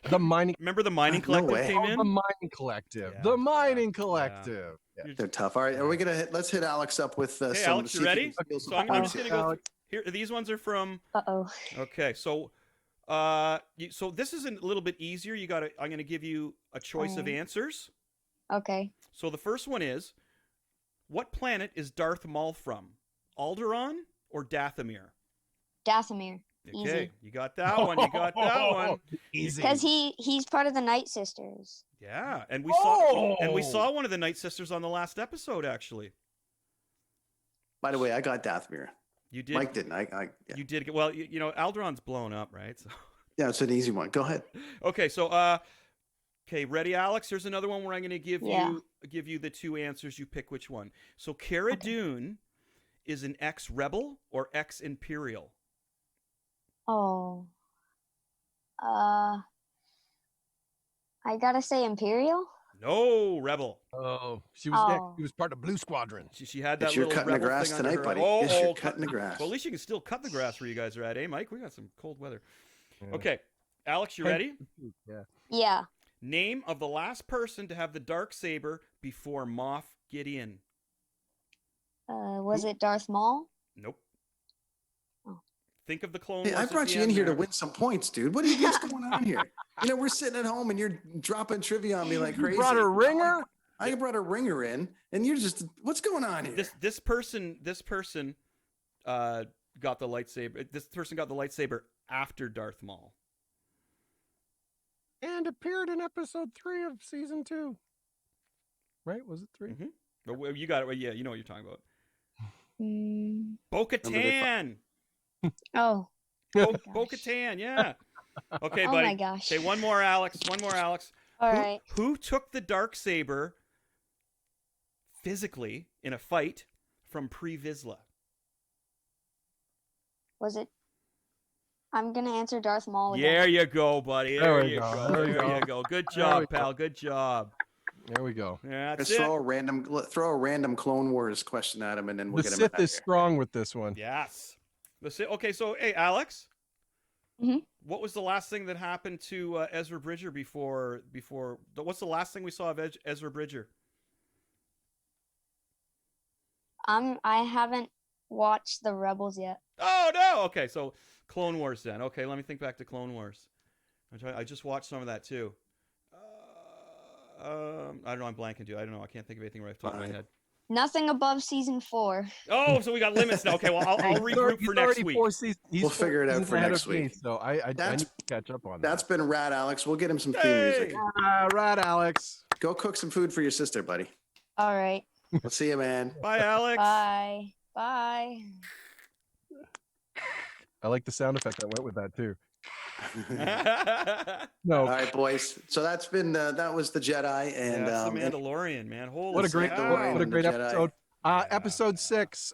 The mining. Remember the mining collective way. came in? The mining collective. Yeah. The mining collective. Yeah. They're tough. All right, are we gonna let's hit Alex up with some? Alex, you see if ready? he can steal some So I'm points just here. gonna go here. These ones are from. Uh-oh. Okay, so so this is a little bit easier. I'm gonna give you a choice of answers. Okay. So the first one is, what planet is Darth Maul from? Alderaan or Dathomir? Dathomir. Okay, Easy. you got that one. You got that one. Easy. Because he's part of the Night Sisters. Yeah, and we saw one of the Night Sisters on the last episode, actually. By the way, I got Dathomir. You did. Mike didn't. Yeah. You did. Well, you know, Alderaan's blown up, right? So. Yeah, it's an easy one. Go ahead. Okay, so okay, ready, Alex? Here's another one where I'm going to give you the two answers. You pick which one. So Cara Dune is an ex-rebel or ex-imperial? Oh. I gotta say Imperial? No, rebel. Oh, she was part of Blue Squadron. She had that Guess you're little cutting the rebel grass thing under tonight, her- buddy. Oh, Guess you're oh, cutting the grass. Well, at least you can still cut the grass where you guys are at, eh, Mike? We got some cold weather. Yeah. Okay, Alex, you ready? Yeah. Yeah. Name of the last person to have the dark saber before Moff Gideon. Was it Darth Maul? Nope. Oh. Think of the Clone Hey, Wars. I at brought the you in end here to there. win some points, dude. What do you think's going on here? You know, we're sitting at home and you're dropping trivia on me like crazy. You brought a ringer? I brought a ringer in, and you're just, what's going on here? This person got the lightsaber. This person got the lightsaber after Darth Maul. And appeared in episode 3 of season 2. Right? Was it 3? Mm-hmm. But you got it. Yeah, you know what you're talking about. Mm. Bo-Katan. Oh. Bo-Katan. Yeah. Okay, Oh buddy. my gosh. Okay, one more, Alex. All right. Who took the dark saber physically in a fight from Pre Vizsla? Was it? I'm gonna answer Darth Maul again. There you go, buddy. There There we you go. go. There we There go. you go. Good There job, we go. pal. Good job. There we go. Yeah, that's Just it. throw a random Clone Wars question at him, and then we'll The get him Sith back is here. strong with this one. Yes. Okay, so hey, Alex. Mhm. What was the last thing that happened to Ezra Bridger before? What's the last thing we saw of Ezra Bridger? I haven't watched the Rebels yet. Oh no. Okay, so Clone Wars then. Okay, let me think back to Clone Wars. I just watched some of that too. I don't know. I'm blanking too. I don't know. I can't think of anything right off the top of my head. Nothing above season 4. Oh, so we got limits now. Okay, well I'll regroup for next week. We'll figure it out for next week. So I need to catch up on that. That's been rad, Alex. We'll get him some theme music. Right, Alex. Go cook some food for your sister, buddy. All right. We'll see you, man. Bye, Alex. Bye. Bye. I like the sound effect that went with that too. No. All right, boys. So that's been that was the Jedi, and that's the Mandalorian, man. Holy What a great, Mandalorian what a and the great Jedi. episode. Episode 6,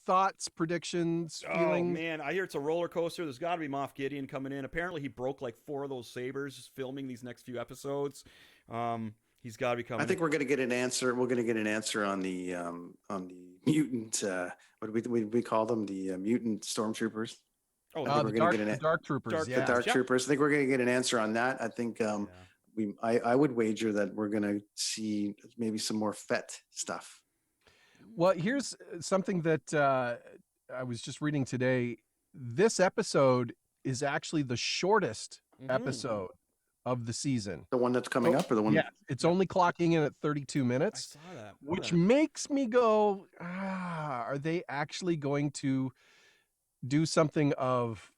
thoughts, predictions, Oh feelings. man, I hear it's a roller coaster. There's got to be Moff Gideon coming in. Apparently, he broke like 4 of those sabers filming these next few episodes. He's got to be coming. I think we're going to get an answer. We're going to get an answer on the mutant. What do we call them? The mutant stormtroopers. Oh, The Dark Troopers. The Dark Troopers. I think we're going to get an answer on that. I think I would wager that we're going to see maybe some more Fett stuff. Well, here's something that I was just reading today. This episode is actually the shortest episode of the season. The one that's coming up, or the one? Yeah, it's only clocking in at 32 minutes. I saw that. Which makes me go, are they actually going to do something of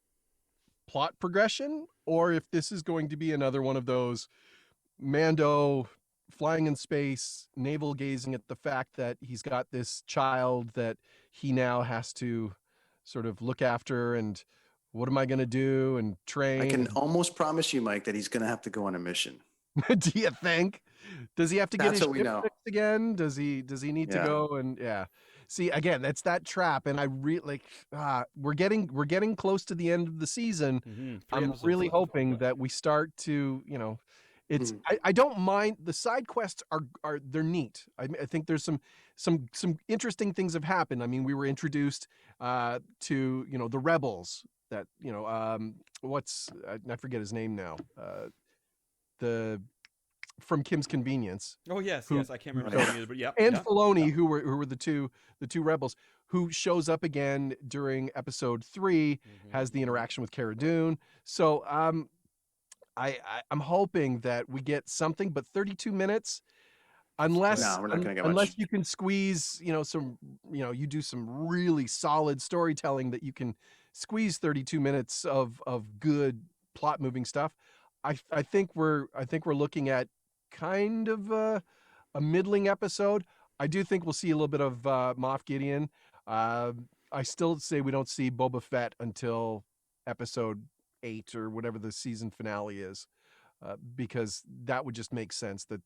plot progression? Or if this is going to be another one of those Mando flying in space, navel gazing at the fact that he's got this child that he now has to sort of look after, and what am I going to do and train? I can almost promise you, Mike, that he's going to have to go on a mission. Do you think? Does he have to get his ship fixed again? Does he need to go and see again? That's that trap, and I really we're getting close to the end of the season. I'm really hoping that we start to it's I don't mind the side quests are they're neat. I think there's some interesting things have happened. I mean, we were introduced to the rebels that what's I forget his name now. The from Kim's Convenience. Oh yes, I can't remember his name, but yeah. And Filoni, who were the two rebels, who shows up again during episode 3, has the interaction with Cara Dune. So I'm hoping that we get something, but 32 minutes, unless we're not gonna get unless much. you can squeeze, you do some really solid storytelling that you can squeeze 32 minutes of good plot moving stuff. I think we're looking at kind of a middling episode. I do think we'll see a little bit of Moff Gideon. I still say we don't see Boba Fett until episode 8 or whatever the season finale is, because that would just make sense that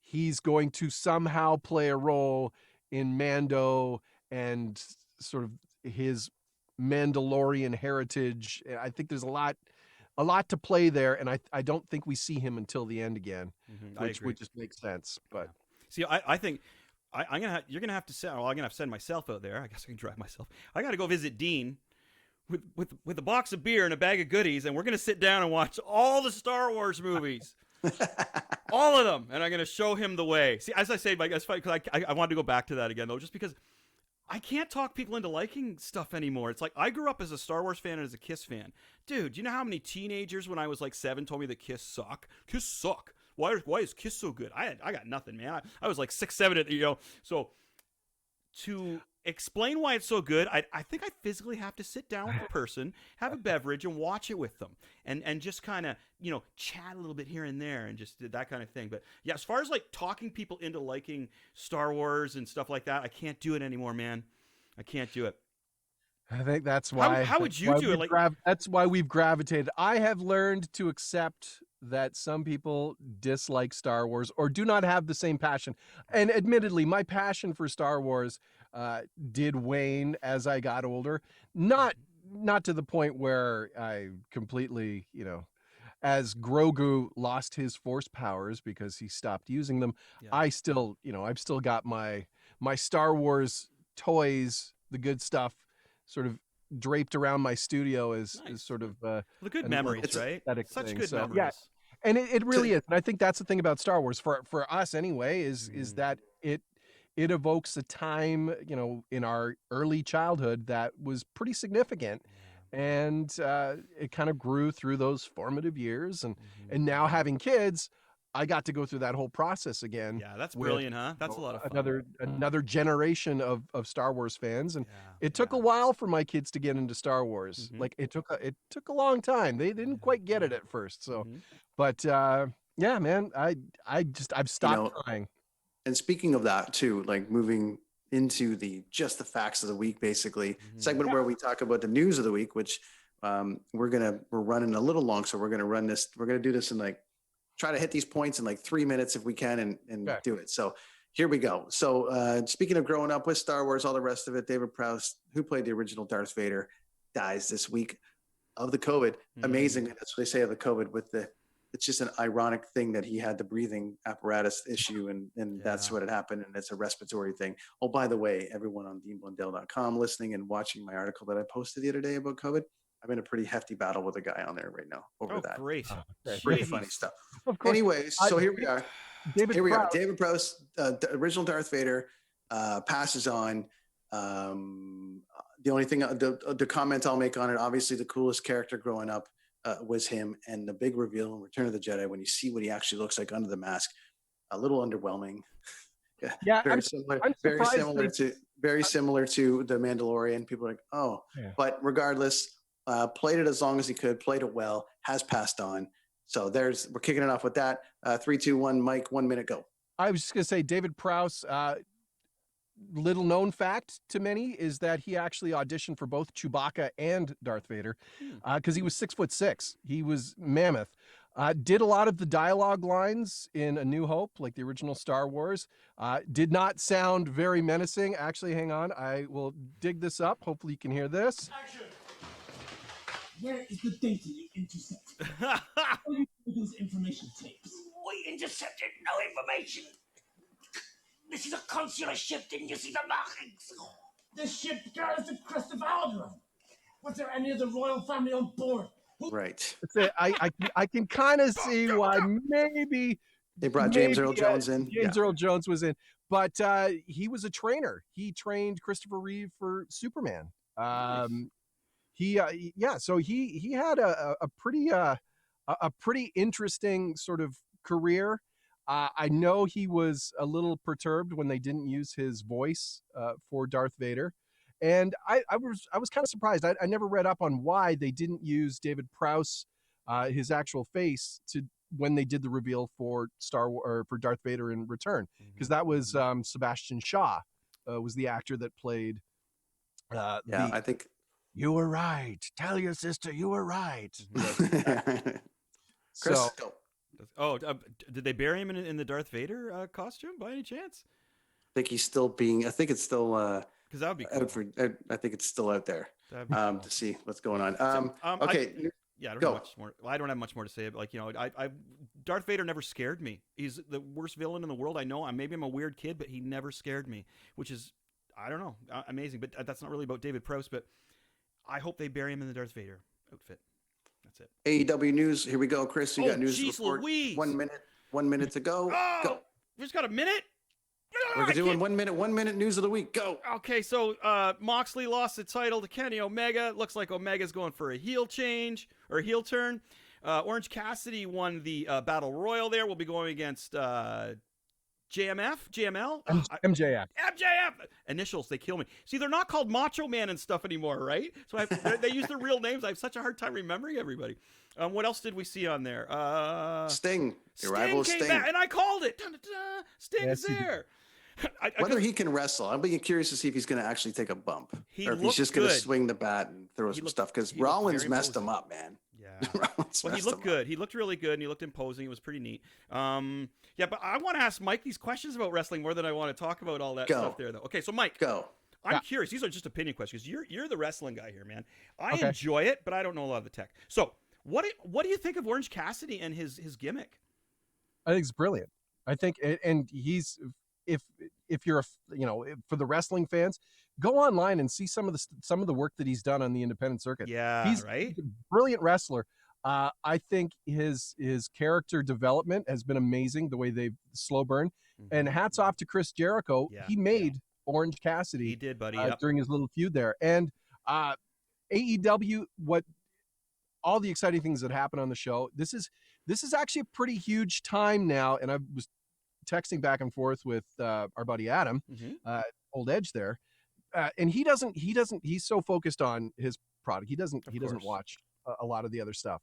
he's going to somehow play a role in Mando and sort of his Mandalorian heritage. I think there's a lot to play there, and I don't think we see him until the end again, which would just make sense. But see, I think you're gonna have to send. Well, I'm gonna have to send myself out there. I guess I can drive myself. I got to go visit Dean with a box of beer and a bag of goodies, and we're gonna sit down and watch all the Star Wars movies, all of them, and I'm gonna show him the way. See, as I say, Mike, that's funny because I wanted to go back to that again though, just because I can't talk people into liking stuff anymore. It's like I grew up as a Star Wars fan and as a Kiss fan. Dude, you know how many teenagers when I was like 7 told me that Kiss suck? Kiss suck. Why is Kiss so good? I got nothing, man. I was like 6, 7, So to explain why it's so good, I think I physically have to sit down with a person, have a beverage, and watch it with them, and just kind of chat a little bit here and there, and just that kind of thing. But yeah, as far as like talking people into liking Star Wars and stuff like that, I can't do it anymore, man. I can't do it. I think that's why. How would you do it? Like that's why we've gravitated. I have learned to accept that some people dislike Star Wars or do not have the same passion. And admittedly, my passion for Star Wars did wane as I got older. Not to the point where I completely, as Grogu lost his force powers because he stopped using them. Yeah. I still, I've still got my Star Wars toys, the good stuff, sort of draped around my studio is sort of the good memories, right? Such good memories. Yeah, and it really is. And I think that's the thing about Star Wars for us anyway is that it evokes a time, in our early childhood that was pretty significant. And it kind of grew through those formative years, and now having kids, I got to go through that whole process again. Yeah, that's brilliant, huh? That's a lot of fun. Another generation of Star Wars fans, and it took a while for my kids to get into Star Wars. Like it took a long time. They didn't quite get it at first. So, but yeah, man, I've stopped trying. And speaking of that too, like moving into just the facts of the week, basically segment where we talk about the news of the week, which we're running a little long, so we're gonna run this. We're gonna do this in like try to hit these points in like 3 minutes if we can, and Okay. do it. So here we go. So speaking of growing up with Star Wars, all the rest of it, David Prowse, who played the original Darth Vader, dies this week of the COVID. Amazingly, that's what they say of the COVID. It's just an ironic thing that he had the breathing apparatus issue, and that's what had happened, and it's a respiratory thing. Oh, by the way, everyone on DeanBlundell.com listening and watching my article that I posted the other day about COVID, I'm in a pretty hefty battle with a guy on there right now over that. Great. Pretty funny stuff. Of course. Anyways, so here we are. David Prowse. David Prowse, the original Darth Vader, passes on. The only thing, the comment I'll make on it, obviously the coolest character growing up was him, and the big reveal in Return of the Jedi when you see what he actually looks like under the mask, a little underwhelming. Yeah, very similar to the Mandalorian. People are like, oh, but regardless, played it as long as he could, played it well, has passed on. So we're kicking it off with that. 3, 2, 1, Mike, 1 minute, go. I was just gonna say David Prowse. Little known fact to many is that he actually auditioned for both Chewbacca and Darth Vader because he was 6'6". He was mammoth. Did a lot of the dialogue lines in A New Hope, like the original Star Wars. Did not sound very menacing. Actually, hang on. I will dig this up. Hopefully you can hear this. Action. Where is the data you intercepted? What are those information tapes? We intercepted no information. This is a consular ship. Didn't you see the markings? This ship carries the crest of Alderaan. Was there any of the royal family on board? Right. I can kind of see why maybe they brought James Earl Jones in. James Earl Jones was in, but he was a trainer. He trained Christopher Reeve for Superman. So he had a pretty interesting sort of career. I know he was a little perturbed when they didn't use his voice for Darth Vader, and I was kind of surprised. I never read up on why they didn't use David Prowse, his actual face, when they did the reveal for for Darth Vader in Return, because that was Sebastian Shaw was the actor that played. I think you were right. Tell your sister you were right. Chris, go. Oh, did they bury him in the Darth Vader costume by any chance? I think he's still I think it's still because that would be cool. I think it's still out there cool. To see what's going on. Okay. I don't have much more. Well, I don't have much more to say. But Darth Vader never scared me. He's the worst villain in the world. I know. Maybe I'm a weird kid, but he never scared me, which is, I don't know, amazing. But that's not really about David Prowse. But I hope they bury him in the Darth Vader outfit. That's it. AEW news. Here we go, Chris. You got news report. Louise. 1 minute to go. Go. We just got a minute. We're doing 1 minute news of the week. Go. Okay, so Moxley lost the title to Kenny Omega. Looks like Omega's going for a heel change or heel turn. Orange Cassidy won the Battle Royal there. We'll be going against JML? MJF. Initials, they kill me. See, they're not called Macho Man and stuff anymore, right? So they use their real names. I have such a hard time remembering everybody. What else did we see on there? Sting. Your rival Sting. Back, and I called it. Dun-dun-dun. Sting is there. Whether he can wrestle, I'm being curious to see if he's going to actually take a bump, or if he's just going to swing the bat and throw some stuff. Because Rollins messed him up, man. Yeah. Well, he looked good. He looked really good, and he looked imposing. It was pretty neat. Yeah, but I want to ask Mike these questions about wrestling more than I want to talk about all that stuff there, though. Okay, so Mike, go. I'm curious. These are just opinion questions. You're the wrestling guy here, man. I enjoy it, but I don't know a lot of the tech. So, what do you think of Orange Cassidy and his gimmick? I think it's brilliant. I think, and he's if you're for the wrestling fans, go online and see some of the work that he's done on the independent circuit. Yeah, he's a brilliant wrestler. I think his character development has been amazing. The way they've slow burn, and hats off to Chris Jericho. He made Orange Cassidy. He did, buddy. During his little feud there, and AEW. All the exciting things that happen on the show. This is actually a pretty huge time now, and I was texting back and forth with our buddy Adam, Old Edge there, and he's so focused on his product. He doesn't watch a lot of the other stuff.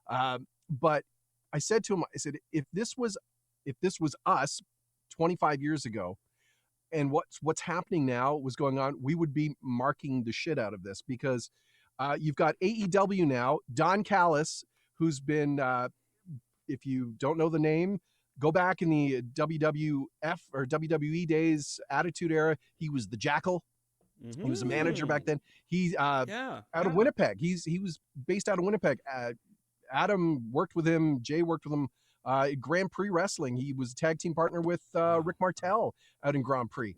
But I said to him, I said, if this was us 25 years ago, and what's happening now was going on, we would be marking the shit out of this, because You've got AEW now. Don Callis, who's been, if you don't know the name, go back in the WWF or WWE days, Attitude Era. He was the Jackal. He was a manager back then. He out of Winnipeg. He was based out of Winnipeg. Adam worked with him. Jay worked with him. Grand Prix Wrestling. He was a tag team partner with Rick Martel out in Grand Prix.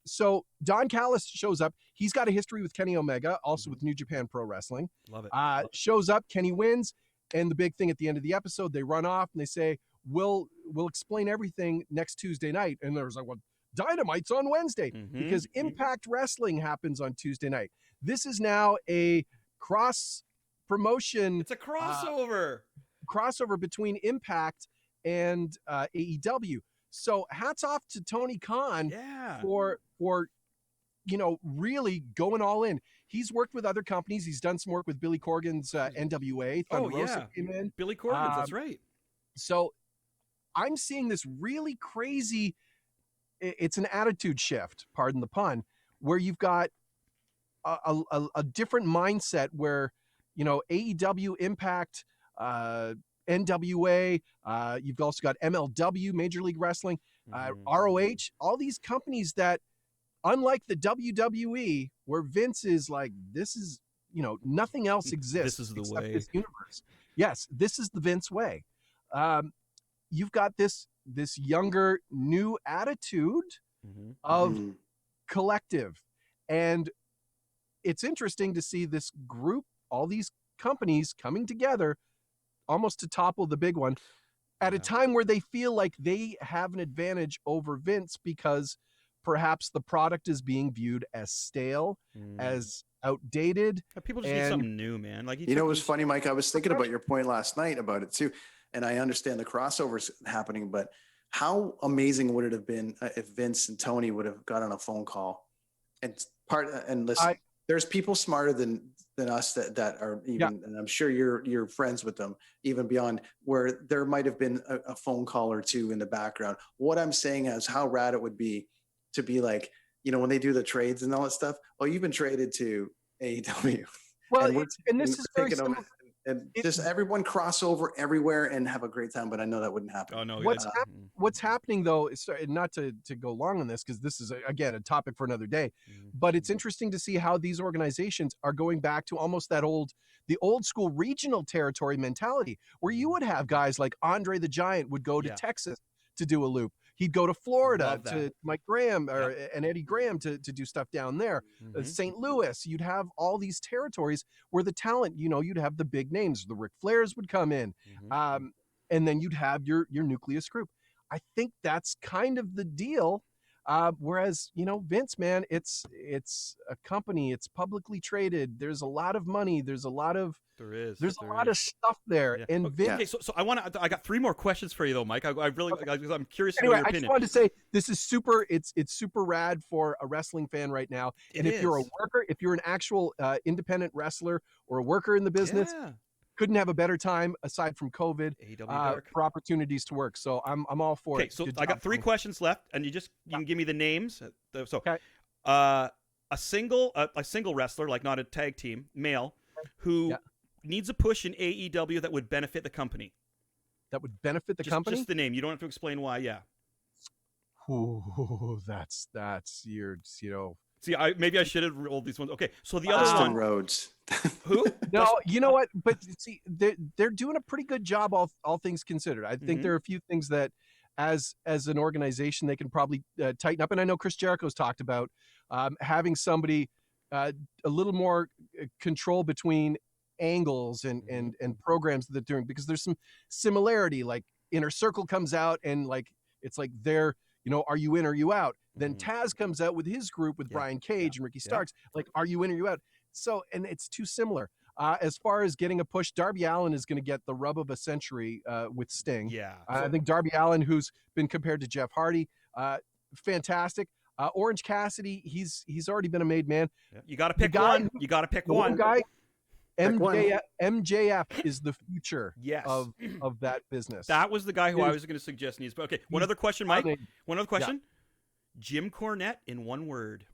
So Don Callis shows up. He's got a history with Kenny Omega, also with New Japan Pro Wrestling. Love it. Shows up. Kenny wins. And the big thing at the end of the episode, they run off and they say, we'll explain everything next Tuesday night. And there's like, well, Dynamite's on Wednesday because Impact Wrestling happens on Tuesday night. This is now a cross promotion. It's a crossover. Crossover between Impact and AEW. So hats off to Tony Khan for really going all in. He's worked with other companies. He's done some work with Billy Corgan's NWA. Thunder Rosa came in. Billy Corgan, that's right. So I'm seeing this really crazy, it's an attitude shift, pardon the pun, where you've got a different mindset where, AEW, Impact, NWA, you've also got MLW, Major League Wrestling, ROH, all these companies that, unlike the WWE, where Vince is like, this is, nothing else exists. This is the except way. This universe. Yes, this is the Vince way. You've got this younger, new attitude of collective. And it's interesting to see this group, all these companies coming together almost to topple the big one at a time where they feel like they have an advantage over Vince because perhaps the product is being viewed as stale, as outdated. People just need something new, man. Like it was funny, Mike. I was thinking about your point last night about it too, and I understand the crossovers happening, but how amazing would it have been if Vince and Tony would have got on a phone call and listen? There's people smarter than us that are even, and I'm sure you're friends with them, even beyond where there might have been a phone call or two in the background. What I'm saying is how rad it would be to be like, when they do the trades and all that stuff. Oh, you've been traded to AEW. Well, and this is very similar. And just everyone cross over everywhere and have a great time. But I know that wouldn't happen. Oh no. What's happening though is, not to go long on this, because this is again a topic for another day, but it's interesting to see how these organizations are going back to almost the old school regional territory mentality, where you would have guys like Andre the Giant would go to Texas to do a loop. He'd go to Florida to Mike Graham and Eddie Graham to do stuff down there. St. Louis, you'd have all these territories where the talent, you'd have the big names. The Ric Flairs would come in, and then you'd have your nucleus group. I think that's kind of the deal. Whereas, Vince, man, it's a company. It's publicly traded. There's a lot of money. There's a lot of stuff there. Yeah. And Vince. Okay, so I got 3 more questions for you though, Mike. I'm curious to know Anyway, your opinion. I just wanted to say this is super. It's super rad for a wrestling fan right now. And if you're a worker, if you're an actual independent wrestler or a worker in the business, couldn't have a better time aside from COVID for opportunities to work. So I'm all for it. Okay, so I got 3 questions left, and you can give me the names. So, a single wrestler, like not a tag team, male, who needs a push in AEW that would benefit the company. That would benefit the company? Just the name. You don't have to explain why. Yeah. Ooh, that's your, See, maybe I should have rolled these ones. Okay, so the other Austin one, Rhodes. Who? No, you know what? But see, they're doing a pretty good job, all things considered. I think there are a few things that, as an organization, they can probably tighten up. And I know Chris Jericho's talked about having somebody a little more control between angles and programs that they're doing, because there's some similarity. Like Inner Circle comes out and like it's like they're, are you in or are you out? Then Taz comes out with his group with Brian Cage and Ricky Starks. Like, are you in or you out? So, and it's too similar. As far as getting a push, Darby Allin is going to get the rub of a century with Sting. Yeah. I think Darby Allin, who's been compared to Jeff Hardy, fantastic. Orange Cassidy, he's already been a made man. Yeah. You got to pick one. You got to pick one. Guy, MJF is the future of that business. That was the guy who I was going to suggest needs. Okay, one other question, Mike. One other question. Jim Cornette in one word.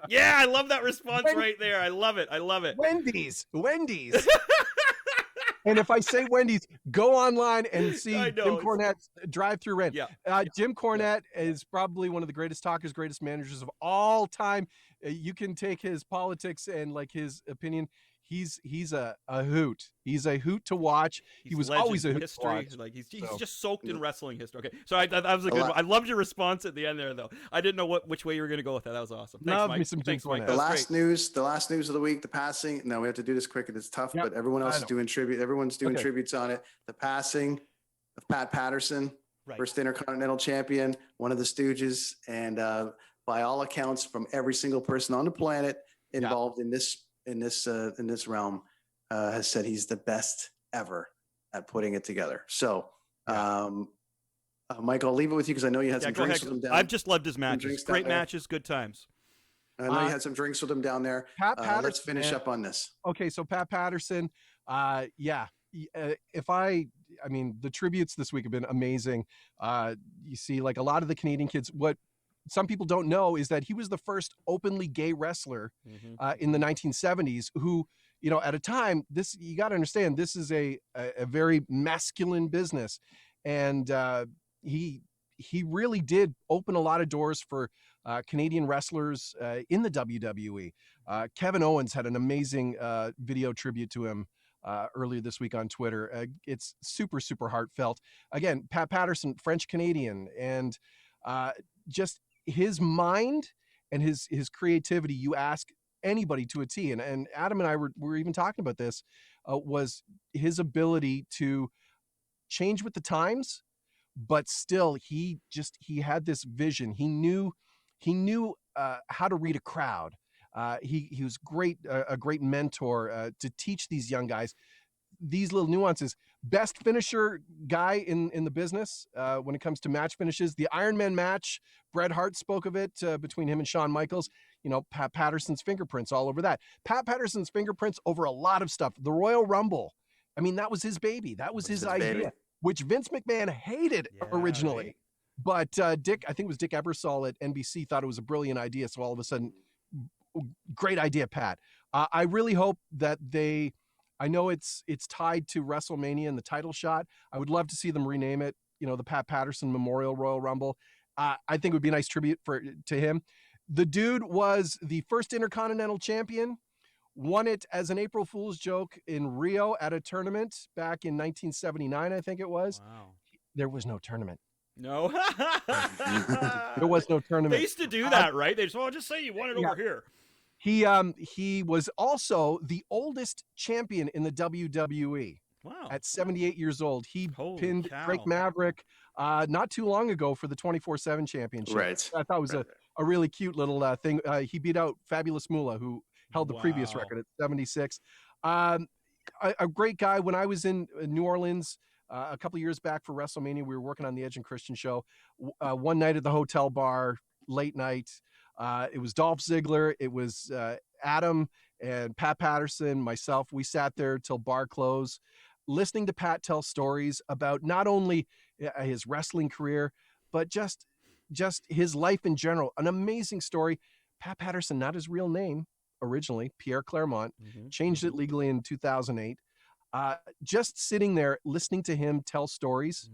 Yeah, I love that response Wen- right there. I love it. I love it. Wendy's. And if I say Wendy's, go online and see I know, Jim it's- Cornette's drive-through rant. Yeah. Jim Cornette is probably one of the greatest talkers, greatest managers of all time. You can take his politics and like his opinion. He's a hoot. He's a hoot to watch. He was always a hoot history. to watch. Like he's So- just soaked in wrestling history. Okay, so that was a good one. I loved your response at the end there, though. I didn't know which way you were going to go with that. That was awesome. Thanks, Love Mike. me some Jim Thanks, Mike. Cornette. That The was great. last news of the week, the passing. No, we have to do this quick. It's tough, Yep, but everyone else I is know. doing tribute. Everyone's doing Okay. tributes on it. The passing of Pat Patterson, Right. first Intercontinental Champion, one of the Stooges, and by all accounts, from every single person on the planet involved in this realm, has said he's the best ever at putting it together. So, Mike, I'll leave it with you because I know you had some Go drinks ahead. with him down. I've just loved his drinks matches. down Great there. matches, good times. I know you had some drinks with him down there. Pat Patterson, Let's finish man. up on this. Okay, so Pat Patterson, I mean, the tributes this week have been amazing. You see, like a lot of the Canadian kids, what some people don't know is that he was the first openly gay wrestler in the 1970s who, you know, at a time, this, you got to understand, this is a very masculine business. And he really did open a lot of doors for Canadian wrestlers in the WWE. Kevin Owens had an amazing video tribute to him earlier this week on Twitter. It's super, super heartfelt. Again, Pat Patterson, French Canadian, and just his mind and his creativity. You ask anybody to a T, and Adam and I were even talking about this. Was his ability to change with the times, but still he had this vision. He knew how to read a crowd. He was great, a great mentor to teach these young guys these little nuances. Best finisher guy in the business when it comes to match finishes. The Iron Man match, Bret Hart spoke of it between him and Shawn Michaels. You know, Pat Patterson's fingerprints all over that. Pat Patterson's fingerprints over a lot of stuff. The Royal Rumble. I mean, that was his baby. That was his idea, baby. which Vince McMahon hated originally. Right. But Dick, I think it was Dick Ebersol at NBC, thought it was a brilliant idea. So all of a sudden, great idea, Pat. I really hope that I know it's tied to WrestleMania and the title shot. I would love to see them rename it, you know, the Pat Patterson Memorial Royal Rumble. I think it would be a nice tribute to him. The dude was the first Intercontinental Champion, won it as an April Fool's joke in Rio at a tournament back in 1979, I think it was. Wow. There was no tournament. No. There was no tournament. They used to do that, right? They just say you want it over here. He was also the oldest champion in the WWE. Wow. At 78 years old. He Holy pinned cow. Drake Maverick not too long ago for the 24/7 championship. Right. I thought it was a really cute little thing. He beat out Fabulous Moolah, who held the previous Wow. record at 76. A great guy. When I was in New Orleans a couple of years back for WrestleMania, we were working on the Edge and Christian show. One night at the hotel bar, late night, it was Dolph Ziggler. It was Adam and Pat Patterson, myself. We sat there till bar close, listening to Pat tell stories about not only his wrestling career, but just his life in general. An amazing story. Pat Patterson, not his real name originally, Pierre Claremont, changed it legally in 2008. Just sitting there listening to him tell stories,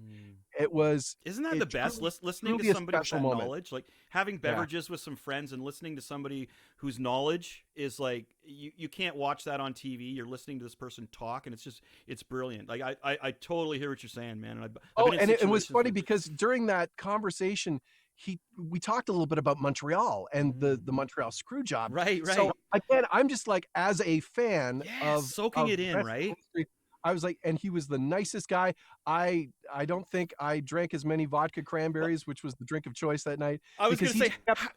it was. Isn't that the best? Listening truly to a somebody with special that moment. knowledge, like having beverages with some friends and listening to somebody whose knowledge is like you can't watch that on TV. You're listening to this person talk, and it's brilliant. Like I totally hear what you're saying, man. And It was funny because during that conversation, we talked a little bit about Montreal and the Montreal screw job. Right. So again, I'm just like, as a fan of soaking it in, wrestling right? history, I was like, and he was the nicest guy. I don't think I drank as many vodka cranberries, which was the drink of choice that night. I was going to say,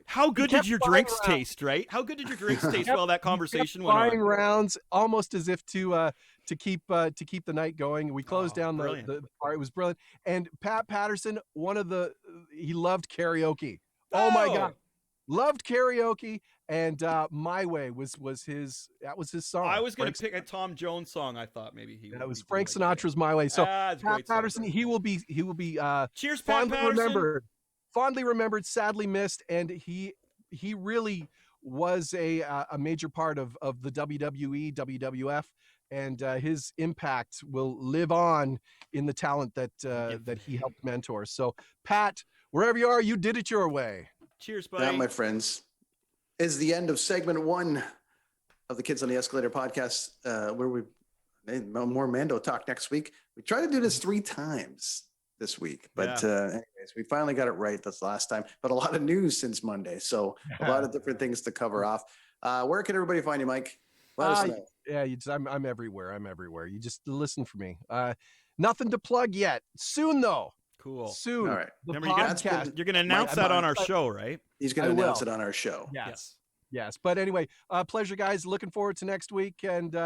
how good did your drinks taste, right? How good did your drinks taste while that conversation went on? Flying rounds, almost as if to keep the night going. We closed down the bar. It was brilliant. And Pat Patterson, he loved karaoke. Oh my God. Loved karaoke, and My Way was his song. I was going to pick a Tom Jones song. I thought maybe that was Frank Sinatra's My Way. So Pat Patterson, he will be cheers, Pat Patterson. fondly remembered, sadly missed, and he really was a major part of the WWE, WWF, and his impact will live on in the talent that that he helped mentor. So, Pat, wherever you are, you did it your way. Cheers, buddy. That, my friends, is the end of segment 1 of the Kids on the Escalator podcast, where we more Mando talk next week. We try to do this 3 times this week, but anyways, we finally got it right this last time. But a lot of news since Monday, so a lot of different things to cover off. Where can everybody find you, Mike? Let us know. Yeah, I'm everywhere. I'm everywhere. You just listen for me. Nothing to plug yet. Soon though. Cool. Soon. All right. The Remember, podcast. you're going to announce that on our show, right? He's going to announce it on our show. Yes. Yes. But anyway, pleasure, guys. Looking forward to next week. And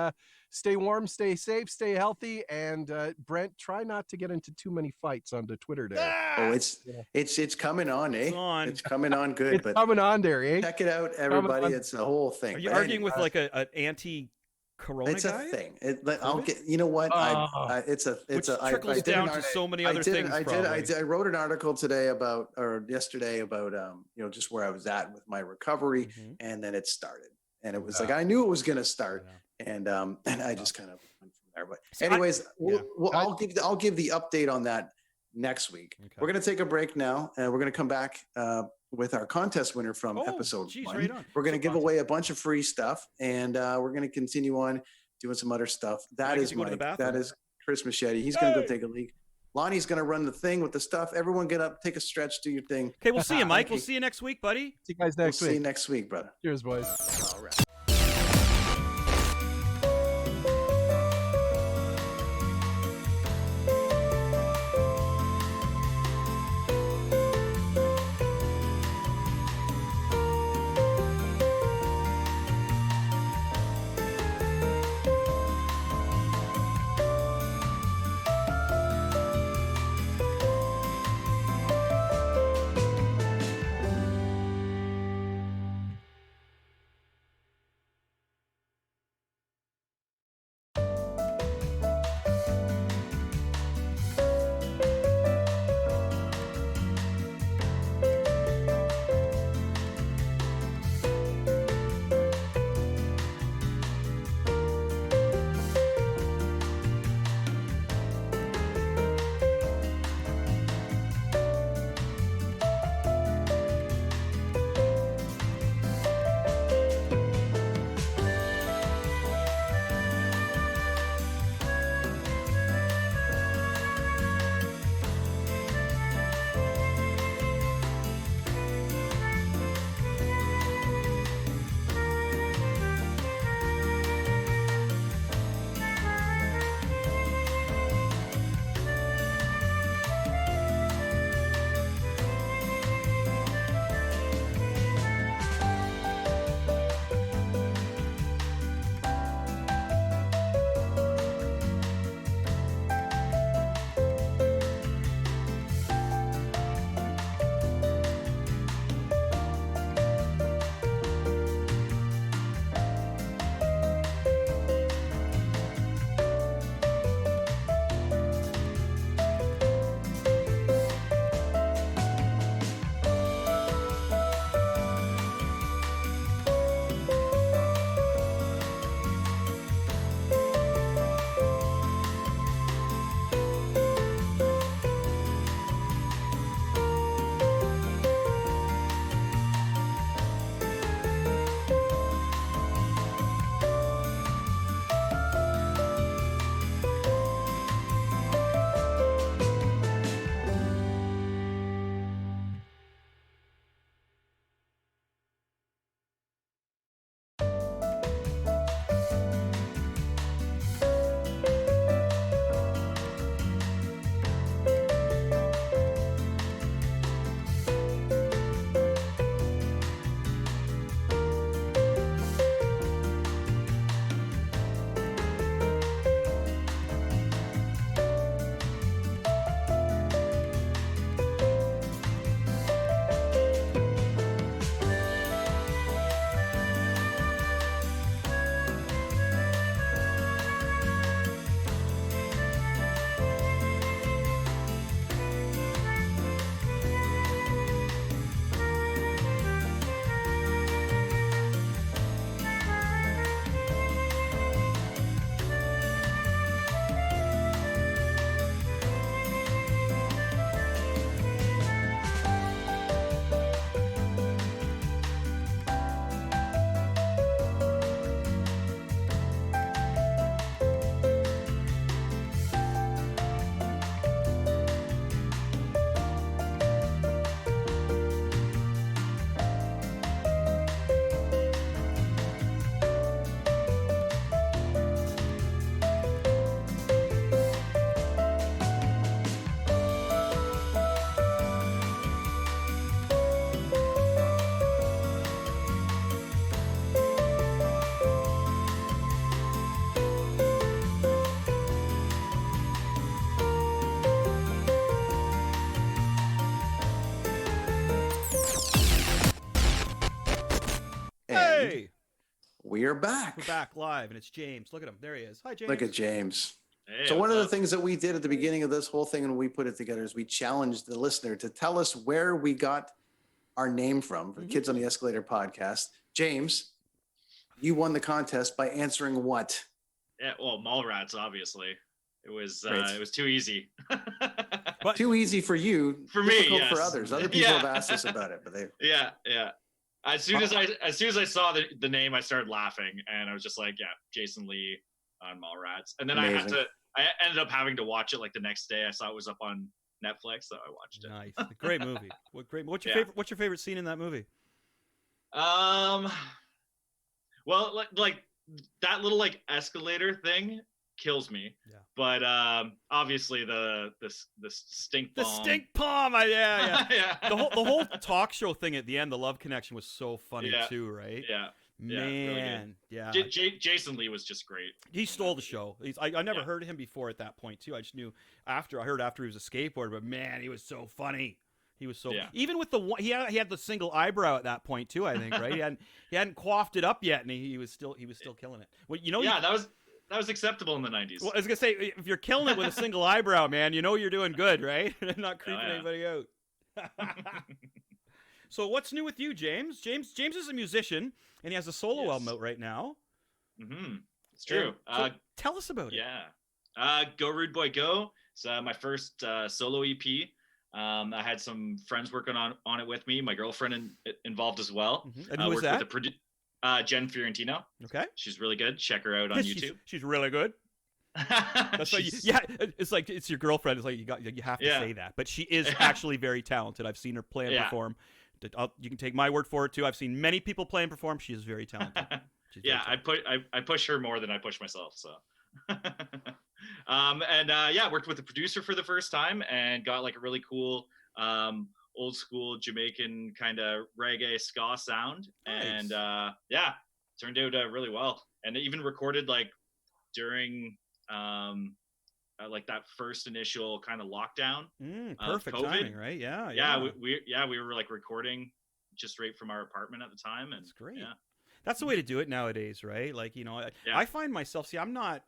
stay warm, stay safe, stay healthy. And Brent, try not to get into too many fights on the Twitter there. Oh, it's coming on, eh? It's coming on good. It's but coming on there, eh? check it out, everybody. It's a whole thing. Are you arguing with like an anti-corona It's guy? a thing. I'll get. You know what? It's a. Trickles down to so many other things. I wrote an article today yesterday about just where I was at with my recovery, and then it started, and it was like I knew it was going to start, and I just kind of went from there. But anyways, I'll give the update on that next week. Okay. We're going to take a break now, and we're going to come back with our contest winner from episode 1. Right on. We're going to give away a bunch of free stuff, and we're going to continue on doing some other stuff. That is Mike. That is Chris Machete. He's going to go take a leak. Lonnie's going to run the thing with the stuff. Everyone get up, take a stretch, do your thing. Okay, we'll see you, Mike. We'll see you next week, buddy. See you guys next week. See you next week, brother. Cheers, boys. All right. We are back. We're back live, and it's James. Look at him. There he is. Hi, James. Look at James. Hey, So one what's of the up? things that we did at the beginning of this whole thing when we put it together is we challenged the listener to tell us where we got our name from for the Kids on the Escalator podcast. James, you won the contest by answering what? Yeah, well, Mallrats, obviously. It was Great. it was too easy. But Too easy for you, For me, difficult for yes. others. Other people Yeah. have asked us about it, but they yeah. As soon as I saw the name, I started laughing, and I was just like, yeah, Jason Lee on Mallrats. And then Amazing. I ended up having to watch it like the next day. I saw it was up on Netflix, so I watched it. nice. Great movie. What's your Yeah. favorite? What's your favorite scene in that movie? Well, like that little like escalator thing kills me. Yeah. But obviously the stink The bomb. stink palm. Yeah. yeah. The whole talk show thing at the end, the love connection was so funny Yeah. too, right? Yeah. Man, really good. Jason Lee was just great. He stole the show. I never Yeah. heard him before at that point too. I just knew after he was a skateboarder, but man, he was so funny. He was so Yeah. even with the one he had the single eyebrow at that point too. I think right. He hadn't coiffed it up yet, and he was still killing it. Well, Yeah, that was acceptable in the 90s. Well, I was gonna say if you're killing it with a single eyebrow, man, you know you're doing good, right? Not creeping yeah. anybody out. So what's new with you, James? James is a musician, and he has a solo Yes. album out right now. It's true. So tell us about it. Yeah. Go Rude Boy Go. It's my first solo EP. I had some friends working on it with me. My girlfriend involved as well. Mhm. And who is that? With Jen Fiorentino. Okay. She's really good. Check her out on YouTube. She's really good. That's why it's like it's your girlfriend. It's like you have to Yeah. say that, but she is actually very talented. I've seen her play and Yeah. perform. You can take my word for it too. I've seen many people play and perform. She is very talented. She's very Yeah, talented. I push her more than I push myself. So, worked with the producer for the first time and got like a really cool old school Jamaican kind of reggae ska sound, Nice. and turned out really well. And it even recorded like during like that first initial kind of lockdown. Perfect COVID. timing, right? Yeah. We were like recording just right from our apartment at the time, and That's great. Yeah. That's the way to do it nowadays, right? Like, I find myself, I'm not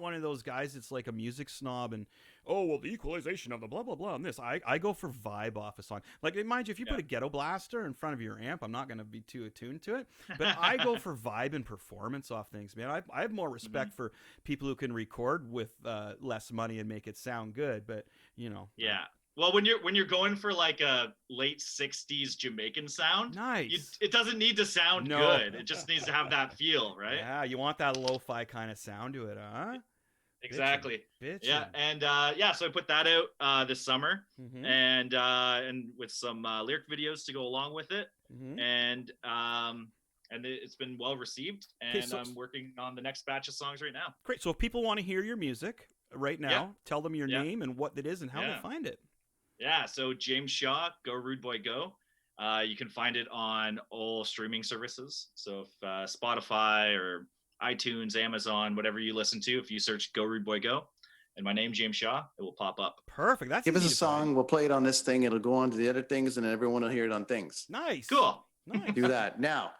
one of those guys that's like a music snob and, oh, well, the equalization of the blah, blah, blah, and this. I go for vibe off a song. Like, mind you, if you put a ghetto blaster in front of your amp, I'm not going to be too attuned to it. But I go for vibe and performance off things, man. I have more respect for people who can record with less money and make it sound good. But, Yeah. Well, when you're going for like a late 60s Jamaican sound, nice. It doesn't need to sound good. It just needs to have that feel, right? Yeah, you want that lo-fi kind of sound to it, huh? Exactly. Bitchin'. Yeah, and so I put that out this summer, Mhm. and with some lyric videos to go along with it, Mhm. and it's been well received, and I'm working on the next batch of songs right now. Great. So if people want to hear your music right now, Yeah. tell them your Yeah. name and what it is and how Yeah. to find it. Yeah, so James Shaw, Go Rude Boy Go. You can find it on all streaming services. So if Spotify or iTunes, Amazon, whatever you listen to, if you search Go Rude Boy Go and my name, James Shaw, it will pop up. Perfect. That's give us a easy to find. song. We'll play it on this thing. It'll go on to the other things, and everyone will hear it on things. Nice. Cool. Nice. Do that now.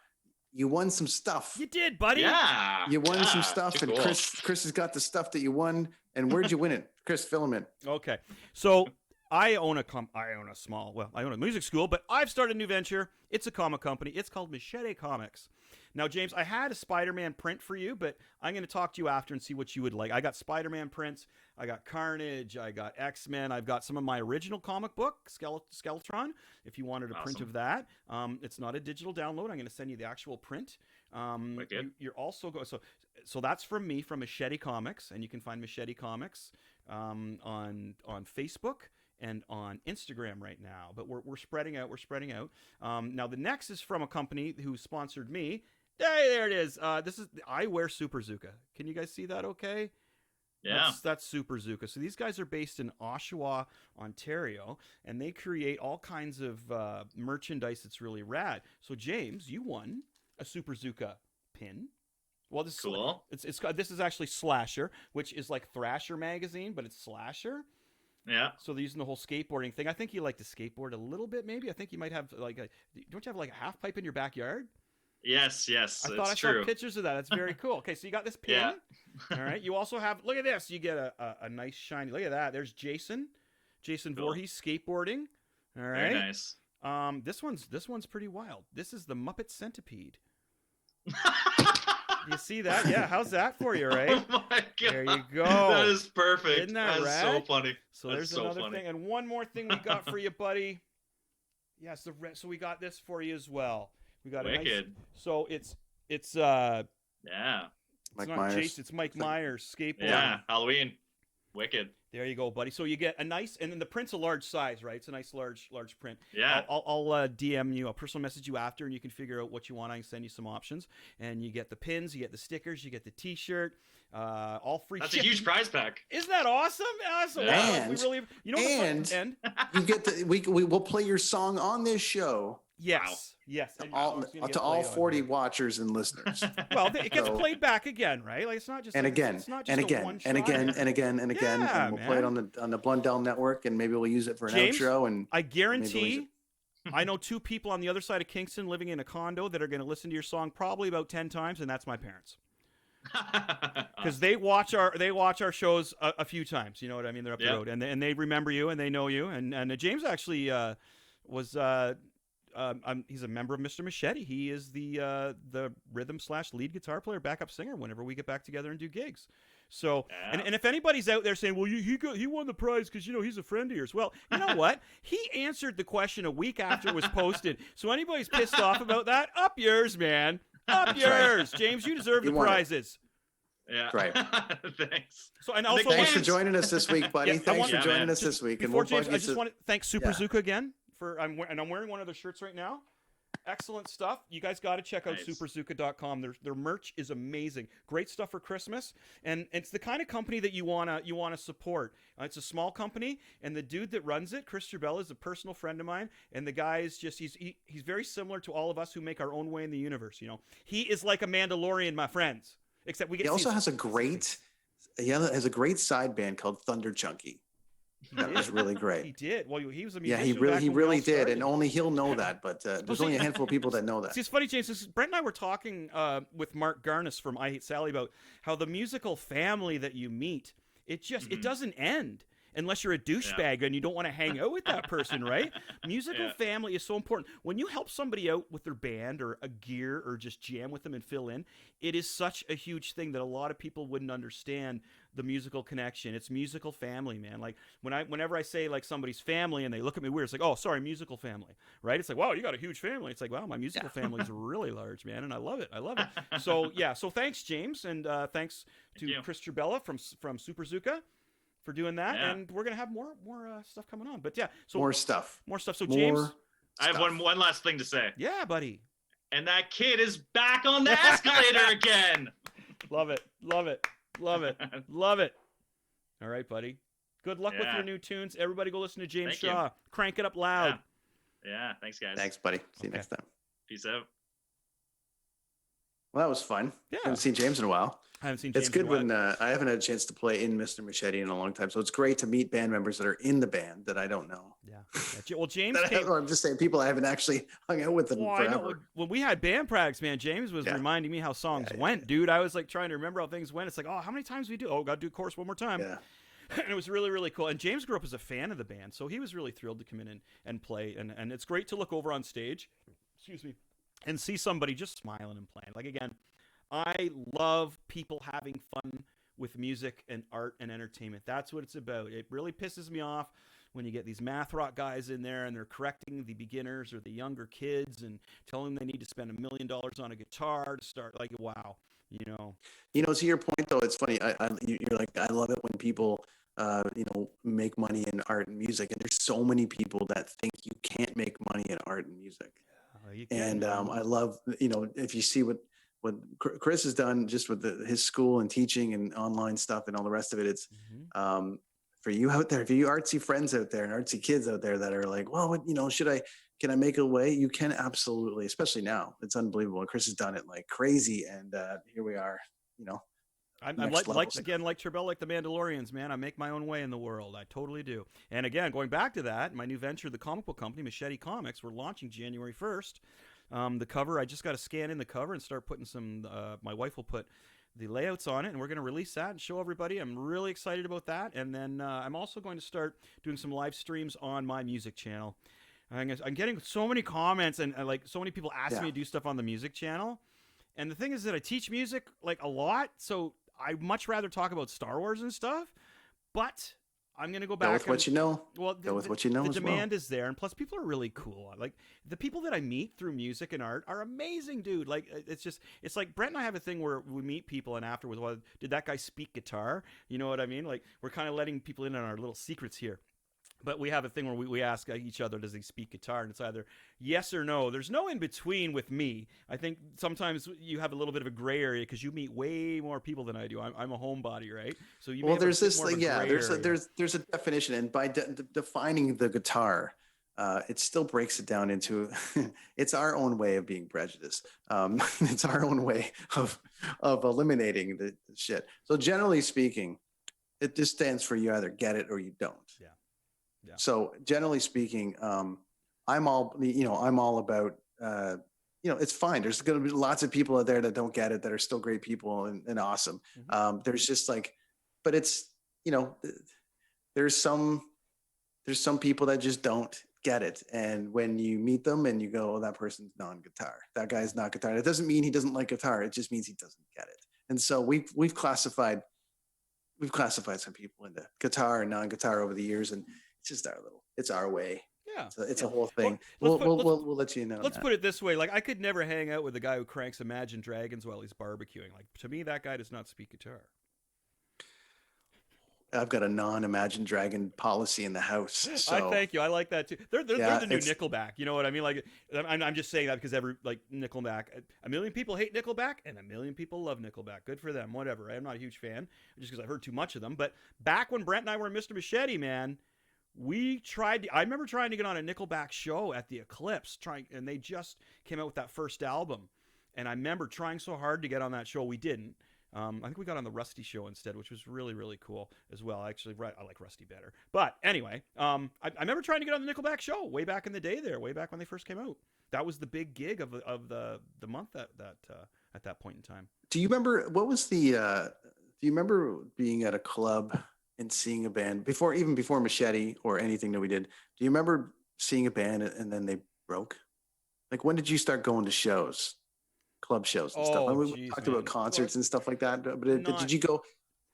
You won some stuff. You did, buddy. Yeah. You won some Yeah, stuff, too and cool. Chris has got the stuff that you won. And where'd you win it, Chris? Fill him in. Okay. So I own a music school, but I've started a new venture. It's a comic company. It's called Machete Comics. Now, James, I had a Spider-Man print for you, but I'm going to talk to you after and see what you would like. I got Spider-Man prints. I got Carnage. I got X-Men. I've got some of my original comic book, Skeletron, if you wanted a print Awesome. of that. It's not a digital download. I'm going to send you the actual print. Wicked. You're also so that's from me, from Machete Comics, and you can find Machete Comics on Facebook and on Instagram right now. But we're spreading out. Now the next is from a company who sponsored me. Hey, there it is. This is I Wear Super Zuka. Can you guys see that? Okay. Yeah. That's Super Zuka. So these guys are based in Oshawa, Ontario, and they create all kinds of merchandise that's really rad. So James, you won a Super Zuka pin. Well, this Cool. this is actually Slasher, which is like Thrasher magazine, but it's Slasher. Yeah. So they're using the whole skateboarding thing. I think you like to skateboard a little bit, maybe. I think you might have don't you have like a half pipe in your backyard? Yes, I thought I true. saw pictures of that. That's very cool. Okay, so you got this pin. Yeah. All right. You also have, look at this. You get a nice shiny, look at that. There's Jason Cool. Voorhees skateboarding. All right. Very nice. This one's pretty wild. This is the Muppet Centipede. You see that? Yeah. How's that for you, right? Oh my god. There you go. That is perfect. Isn't that That's rad? so funny. So That's there's so another funny. thing, and one more thing we got for you, buddy. Yes, so we got this for you as well. We got Wicked. a nice. So it's Yeah. Mike not Myers. Jason, it's Mike Myers skateboarding. Yeah. Halloween. Wicked. There you go, buddy. So you get a nice, and then the print's a large size, right? It's a nice large print. Yeah. I'll DM you, I'll personal message you after, and you can figure out what you want. I can send you some options, and you get the pins, you get the stickers, you get the T-shirt, all free. That's shipping. a huge prize pack. Isn't that awesome? Awesome. Yeah. We really, you know, And you get the we will play your song on this show. Yes. Yes. To And all, it's gonna get to all played on 40 here. watchers and listeners. Well, it gets So- played back again, right? Like it's not just And like, again, it's not just and a again, one and shot. again, and again, and again. Yeah, And we'll play it man. on the Blundell Network, and maybe we'll use it for an James, outro. And I maybe we'll guarantee use I know two people on the other side of Kingston living in a condo that are going to listen to your song probably about 10 times, and that's my parents. Because they watch our shows a few times. You know what I mean? They're up the Yeah. road, and they remember you and they know you. And James actually was he's a member of Mr. Machete. He is the rhythm / lead guitar player, backup singer whenever we get back together and do gigs. So Yeah. and if anybody's out there saying, well, he won the prize because he's a friend of yours. Well, you know what? He answered the question a week after it was posted. So anybody's pissed off about that, up yours, man. Up yours, James. You deserve You the won it. prizes. Yeah. Right. Thanks. So and The also Thanks for kids- joining us this week, buddy. Yeah, I Thanks want- for Yeah, joining man. us this week. And Before we'll James, bug I you just to- want to thank Super Yeah. Zuka again for I'm wearing one of their shirts right now. Excellent stuff. You guys got to check out Nice. superzuka.com. Their merch is amazing. Great stuff for Christmas, and it's the kind of company that you wanna support. It's a small company, and the dude that runs it, Chris Trebella, is a personal friend of mine. And the guy is just he's very similar to all of us who make our own way in the universe. You know, he is like a Mandalorian, my friends. Except we get. He to see also his- has a great side band called Thunder Chunky. That was really He great. did. Well, he was a Yeah, musician. he really back he when we really all did, started. and only he'll know that. But there's only a handful of people that know that. See, it's funny, James. Brent and I were talking with Mark Garnis from I Hate Sally about how the musical family that you meet, it doesn't end unless you're a douchebag and you don't want to hang out with that person, right? Musical Yeah. family is so important. When you help somebody out with their band or a gear or just jam with them and fill in, it is such a huge thing that a lot of people wouldn't understand the musical connection. It's musical family, man. Like whenever I say like somebody's family and they look at me weird, it's like, oh, sorry, musical family, right? It's like, wow, you got a huge family. It's like, wow, my musical family is really large, man, and I love it. I love it. So yeah, so thanks, James, and thanks to you. Chris Trebella from Super Zuka for doing that, Yeah. and we're gonna have more stuff coming on. But yeah, so More stuff. more stuff. So More James, I have stuff. one last thing to say. yeah, buddy, And that kid is back on the escalator again. love it, love it, love it, love it. All right, buddy. Good luck with Yeah. your new tunes. Everybody go listen to James Thank you. Shaw. Crank it up loud. Yeah. Thanks, guys. Thanks, buddy. See you Okay. next time. Peace out. Well, that was fun. Yeah. Haven't seen James in a while. I haven't seen James It's good in a while. when I haven't had a chance to play in Mr. Machete in a long time. So it's great to meet band members that are in the band that I don't know. Yeah. Well, James That I, came. or I'm just saying people I haven't actually hung out with in Well, I know. forever. When we had band practice, man, James was Yeah. reminding me how songs went, dude. I was like trying to remember how things went. It's like, oh, how many times we do? Oh, got to do chorus one more time. Yeah. And it was really, really cool. And James grew up as a fan of the band, so he was really thrilled to come in and play. And it's great to look over on stage, excuse me, and see somebody just smiling and playing. Like, again, I love people having fun with music and art and entertainment. That's what it's about. It really pisses me off when you get these math rock guys in there and they're correcting the beginners or the younger kids and telling them they need to spend $1 million on a guitar to start. Like, wow, you know. You know, to your point though, it's funny. You're like, I love it when people, make money in art and music, and there's so many people that think you can't make money in art and music. You can, And man. I love, if you see what Chris has done just with his school and teaching and online stuff and all the rest of it, it's Mhm. for you out there, for you artsy friends out there and artsy kids out there that are like, well, can I make a way? You can absolutely, especially now. It's unbelievable. Chris has done it like crazy. And here we are, I'm next like levels. again, like Trebell, like the Mandalorians, man. I make my own way in the world. I totally do. And again, going back to that, my new venture, the comic book company, Machete Comics, we're launching January 1st. The cover, I just got to scan in the cover and start putting some. My wife will put the layouts on it, and we're going to release that and show everybody. I'm really excited about that. And then I'm also going to start doing some live streams on my music channel. I'm getting so many comments and like so many people ask me to do stuff on the music channel. And the thing is that I teach music like a lot, so I much rather talk about Star Wars and stuff. But I'm gonna go back. Go with what you know. Well, go with what you know. The as demand well. is there, and plus people are really cool. Like the people that I meet through music and art are amazing, dude. Like it's like Brent and I have a thing where we meet people, and afterwards, well, did that guy speak guitar? You know what I mean? Like we're kind of letting people in on our little secrets here. But we have a thing where we ask each other, does he speak guitar? And it's either yes or no. There's no in between with me. I think sometimes you have a little bit of a gray area because you meet way more people than I do. I'm a homebody, right? So you there's this thing, there's a definition, and by defining the guitar, it still breaks it down into it's our own way of being prejudiced. It's our own way of eliminating the shit. So generally speaking, it just stands for you either get it or you don't. Yeah. Yeah. So generally speaking, I'm all about, it's fine. There's going to be lots of people out there that don't get it, that are still great people and awesome. Mm-hmm. There's just like, but it's, there's some people that just don't get it. And when you meet them and you go, oh, that person's non-guitar, that guy's not guitar. It doesn't mean he doesn't like guitar. It just means he doesn't get it. And so we've classified some people into guitar and non-guitar over the years, and it's just it's our way. Yeah. It's a whole thing. Well, we'll let you know. Let's put it this way. Like I could never hang out with a guy who cranks Imagine Dragons while he's barbecuing. Like to me, that guy does not speak guitar. I've got a non-Imagine Dragon policy in the house. So. I thank you. I like that too. They're the new Nickelback. You know what I mean? Like I'm just saying that because Nickelback, a million people hate Nickelback and a million people love Nickelback. Good for them. Whatever. I'm not a huge fan just because I've heard too much of them. But back when Brent and I were in Mr. Machete, man, I remember trying to get on a Nickelback show at the Eclipse, and they just came out with that first album. And I remember trying so hard to get on that show. We didn't. I think we got on the Rusty show instead, which was really, really cool as well. Actually, I like Rusty better. But anyway, I remember trying to get on the Nickelback show way back in the day there, way back when they first came out. That was the big gig of the month at that point in time. Do you remember do you remember being at a club and seeing a band before Machete or anything that we did? Do you remember seeing a band and then they broke? Like when did you start going to shows? Club shows and stuff. We talked about concerts and stuff like that. But did you go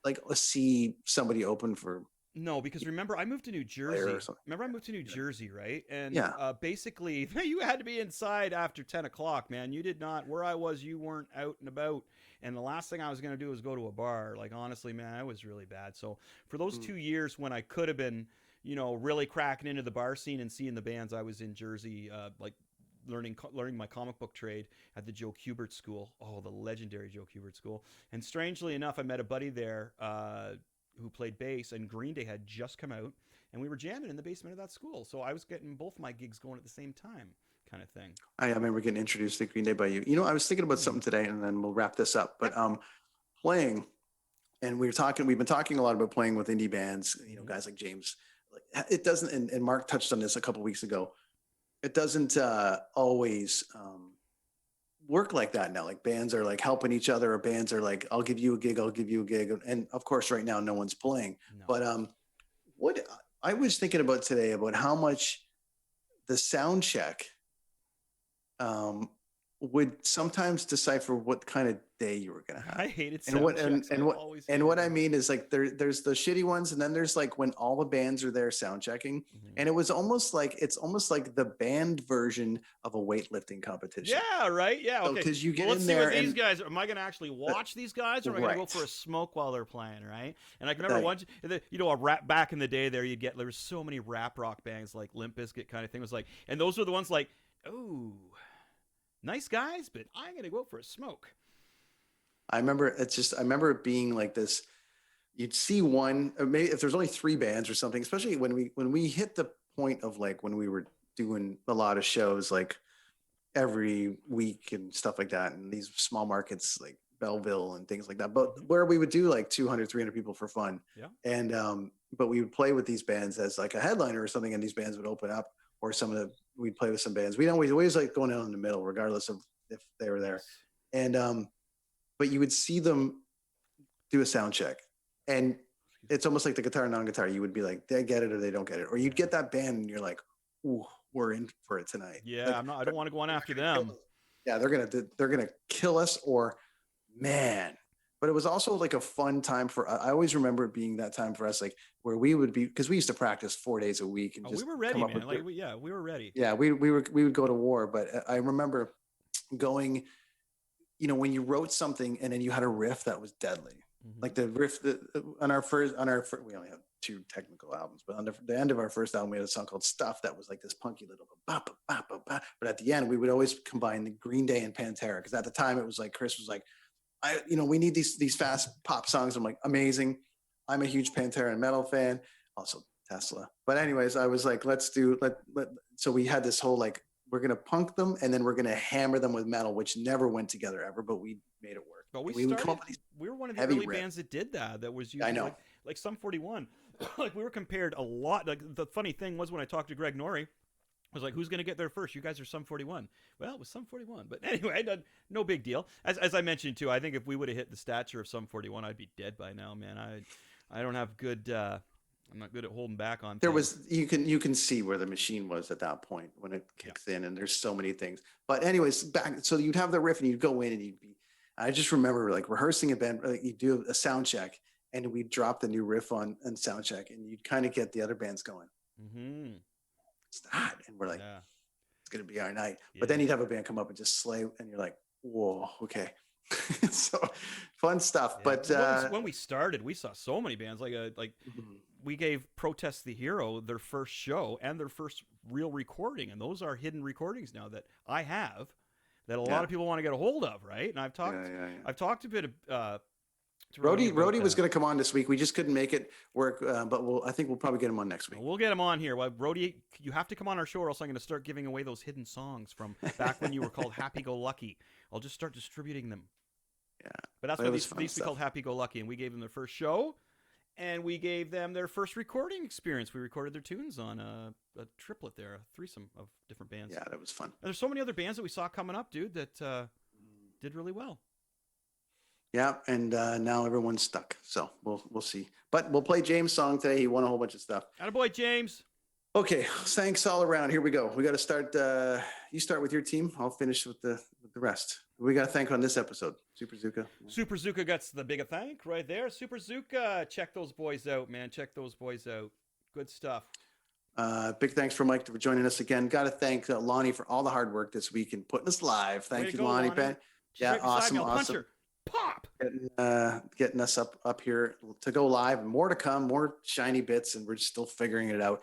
like see somebody open for? No, because remember I moved to New Jersey. Jersey, right? And basically you had to be inside after 10 o'clock, man. You did not. Where I was, you weren't out and about. And the last thing I was going to do was go to a bar. Like honestly, man, I was really bad. So for those 2 years when I could have been, really cracking into the bar scene and seeing the bands, I was in Jersey, learning my comic book trade at the Joe Kubert School. Oh, the legendary Joe Kubert School. And strangely enough, I met a buddy there who played bass, and Green Day had just come out, and we were jamming in the basement of that school. So I was getting both my gigs going at the same time, kind of thing. I remember getting introduced to Green Day by you. I was thinking about something today, and then we'll wrap this up. But playing, and we've been talking a lot about playing with indie bands, guys like James. It doesn't, and Mark touched on this a couple of weeks ago. It doesn't always work like that now. Like bands are like helping each other, or bands are like, I'll give you a gig. And of course, right now, no one's playing. No. But what I was thinking about today about how much the sound check would sometimes decipher what kind of day you were going to have. I hated sound checks. And what I mean is like there's the shitty ones, and then there's like when all the bands are there sound checking, and it's almost like the band version of a weightlifting competition. Yeah, right. Yeah, okay. Because you get let's in see there. What these guys am I going to actually watch these guys, or am I going to go for a smoke while they're playing? Right. And I can remember once, a rap back in the day. There was so many rap rock bands like Limp Bizkit kind of thing. It was like, and those were the ones like, oh. Nice guys, but I'm going to go for a smoke. I remember it being like this. You'd see one, or maybe if there's only 3 bands or something, especially when we hit the point of like when we were doing a lot of shows like every week and stuff like that. And these small markets like Belleville and things like that, but where we would do like 200, 300 people for fun. Yeah. And, but we would play with these bands as like a headliner or something. And these bands would open up, or some of the we'd play with some bands. We'd always like going out in the middle, regardless of if they were there. And but you would see them do a sound check, and it's almost like the guitar, non-guitar. You would be like, they get it or they don't get it, or you'd get that band, and you're like, ooh, we're in for it tonight. Yeah, like, I don't want to go on after them. Yeah, they're gonna kill us, or man. But it was also like a fun time for. I always remember it being that time for us, like where we would be, because we used to practice 4 days a week, and just we were ready, man. Like, we were ready. Yeah, we would go to war. But I remember going, when you wrote something and then you had a riff that was deadly, like the riff on our first, we only have 2 technical albums, but on the end of our first album, we had a song called "Stuff" that was like this punky little ba ba ba ba ba. But at the end, we would always combine the Green Day and Pantera, because at the time it was like Chris was like, we need these fast pop songs. I'm like, amazing. I'm a huge Pantera and metal fan, also Tesla. But anyways, I was like, so we had this whole like, we're gonna punk them and then we're gonna hammer them with metal, which never went together ever, but we made it work. But we would come up with these we were one of the heavy early riffs. bands that did that. That was using, I know. like Sum 41. Like we were compared a lot. Like the funny thing was when I talked to Greg Norrie, I was like, who's going to get there first? You guys are Sum 41. Well, it was Sum 41. But anyway, no big deal. As I mentioned, too, I think if we would have hit the stature of Sum 41, I'd be dead by now, man. I don't have good... I'm not good at holding back on There things. was, you can see where the machine was at that point when it kicks in, and there's so many things. But anyways, so you'd have the riff and you'd go in and I just remember like rehearsing a band, like you do a sound check and we'd drop the new riff on sound check, and you'd kind of get the other bands going. Mm-hmm. It's that, and we're like, Yeah. it's gonna be our night. Yeah. But then you'd have a band come up and just slay, and you're like, whoa, okay. So fun stuff. Yeah. But when we started, we saw so many bands. Like we gave Protest the Hero their first show and their first real recording, and those are hidden recordings now that I have, that a lot of people want to get a hold of, right? And I've talked, I've talked a bit of. Rhodey was going to come on this week. We just couldn't make it work, but I think we'll probably get him on next week. We'll get him on here. Well, Rhodey, you have to come on our show, or else I'm going to start giving away those hidden songs from back when you were called Happy Go Lucky. I'll just start distributing them. Yeah, but that's why these we called Happy Go Lucky, and we gave them their first show, and we gave them their first recording experience. We recorded their tunes on a triplet there, a threesome of different bands. Yeah, that was fun. And there's so many other bands that we saw coming up, dude, that did really well. Yeah, and now everyone's stuck, so we'll see. But we'll play James' song today. He won a whole bunch of stuff. Attaboy, James. Okay, thanks all around. Here we go. We got to start. You start with your team. I'll finish with the rest. We got to thank on this episode. Super Zuka. Super Zuka gets the big thank right there. Super Zuka, check those boys out, man. Check those boys out. Good stuff. Big thanks for Mike for joining us again. Got to thank Lonnie for all the hard work this week and putting us live. Thank you, Lonnie. Yeah, right awesome. Puncher. Pop. Getting us up here to go live. More to come, more shiny bits, and we're just still figuring it out.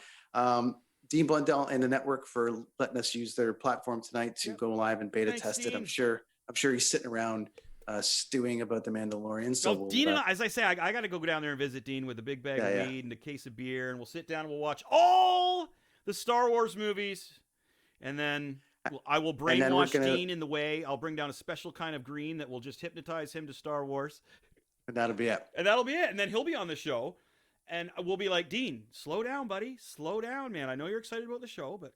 Dean Blundell and the network for letting us use their platform tonight to go live and beta test it. I'm sure he's sitting around stewing about the Mandalorian. So Dean and I, as I say, I got to go down there and visit Dean with a big bag of weed and a case of beer, and we'll sit down and we'll watch all the Star Wars movies, and then I will brainwash Dean in the way. I'll bring down a special kind of green that will just hypnotize him to Star Wars. And that'll be it. And then he'll be on the show, and we'll be like, Dean, slow down, buddy. Slow down, man. I know you're excited about the show, but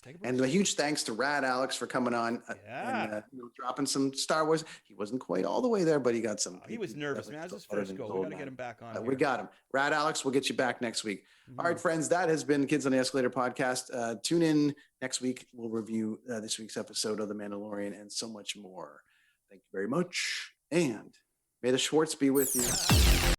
take a break. And a huge thanks to Rad Alex for coming on and dropping some Star Wars. He wasn't quite all the way there, but tune some. He was nervous, man. That was his first go. We got to get him back on. We got him. Rad Alex, we'll get you back next week. All right, friends, that has been Kids on the Escalator podcast. Tune in next week. We'll review this week's episode of The Mandalorian and so much more. Thank you very much. And may the Schwartz be with you.